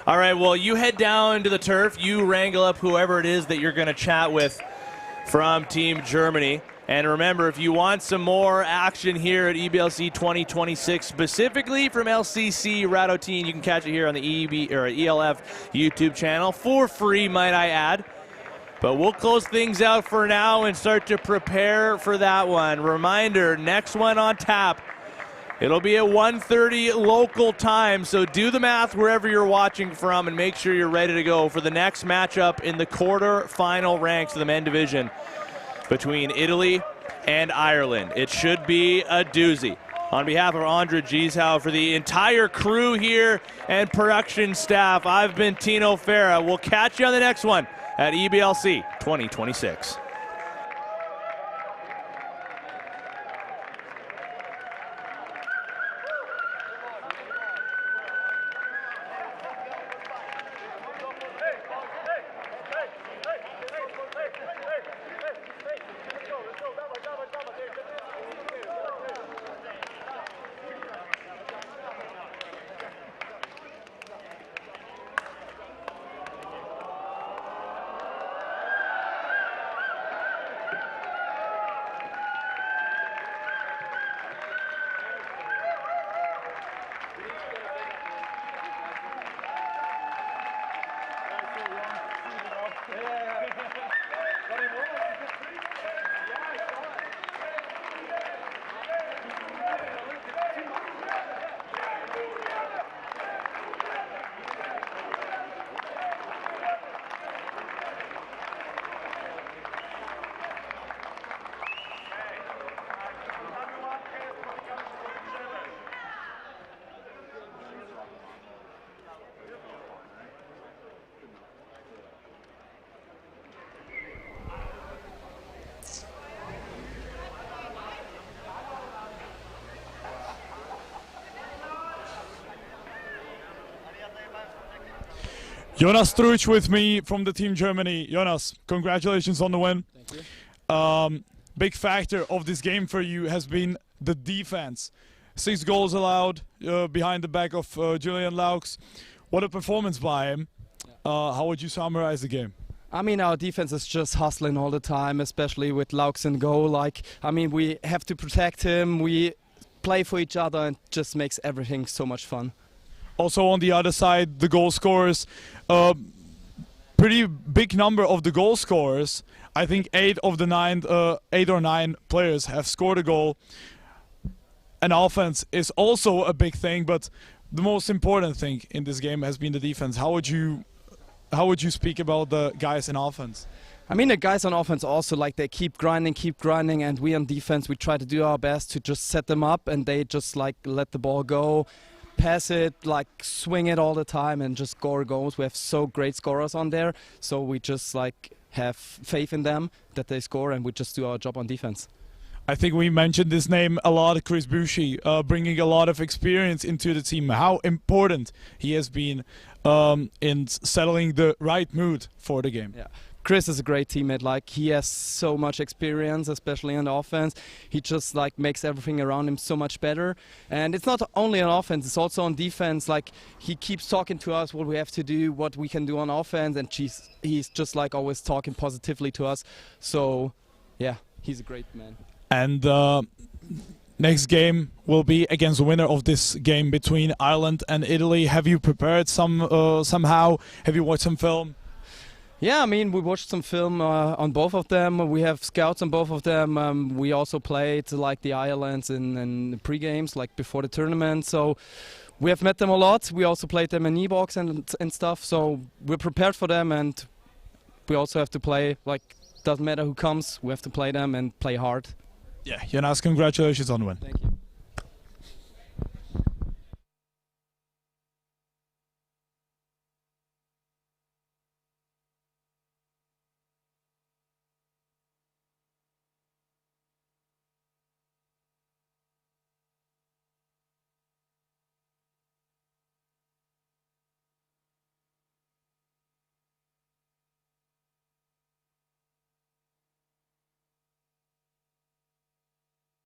All right, well, you head down to the turf. You wrangle up whoever it is that you're going to chat with from Team Germany. And remember, if you want some more action here at EBLC 2026, specifically from LCC Radotín, you can catch it here on the ELF YouTube channel for free, might I add. But we'll close things out for now and start to prepare for that one. Reminder, next one on tap. It'll be at 1:30 local time, so do the math wherever you're watching from and make sure you're ready to go for the next matchup in the quarter-final ranks of the men division between Italy and Ireland. It should be a doozy. On behalf of Andra Gieshow, for the entire crew here and production staff, I've been Tino Farah. We'll catch you on the next one at EBLC 2026. Jonas Struch with me from the team Germany. Jonas, congratulations on the win. Thank you. Big factor of this game for you has been the defense. 6 goals allowed behind the back of Julian Laux. What a performance by him. How would you summarize the game? I mean, our defense is just hustling all the time, especially with Laux in goal. Like, I mean, we have to protect him. We play for each other, and just makes everything so much fun. Also on the other side, the goal scorers. Pretty big number of the goal scorers. I think 8 or 9 players have scored a goal. And offense is also a big thing, but the most important thing in this game has been the defense. How would you speak about the guys in offense? I mean, the guys on offense also, like, they keep grinding, and we on defense, we try to do our best to just set them up, and they just, like, let the ball go, pass it, like, swing it all the time, and just score goals. We have so great scorers on there, so we just, like, have faith in them that they score, and we just do our job on defense. I think we mentioned this name a lot, Chris Bushi, bringing a lot of experience into the team. How important he has been in settling the right mood for the game. Yeah. Chris is a great teammate. Like, he has so much experience, especially on the offense. He just, like, makes everything around him so much better. And it's not only on offense, it's also on defense. Like, he keeps talking to us what we have to do, what we can do on offense, and he's just, like, always talking positively to us. So yeah, he's a great man. And next game will be against the winner of this game between Ireland and Italy. Have you prepared somehow? Have you watched some film? Yeah, I mean, we watched some film on both of them. We have scouts on both of them. We also played, like, the Irelands in the pre-games, like, before the tournament. So we have met them a lot. We also played them in e-box and stuff. So we're prepared for them, and we also have to play. Like, doesn't matter who comes, we have to play them and play hard. Yeah, Jonas, congratulations on the win. Thank you.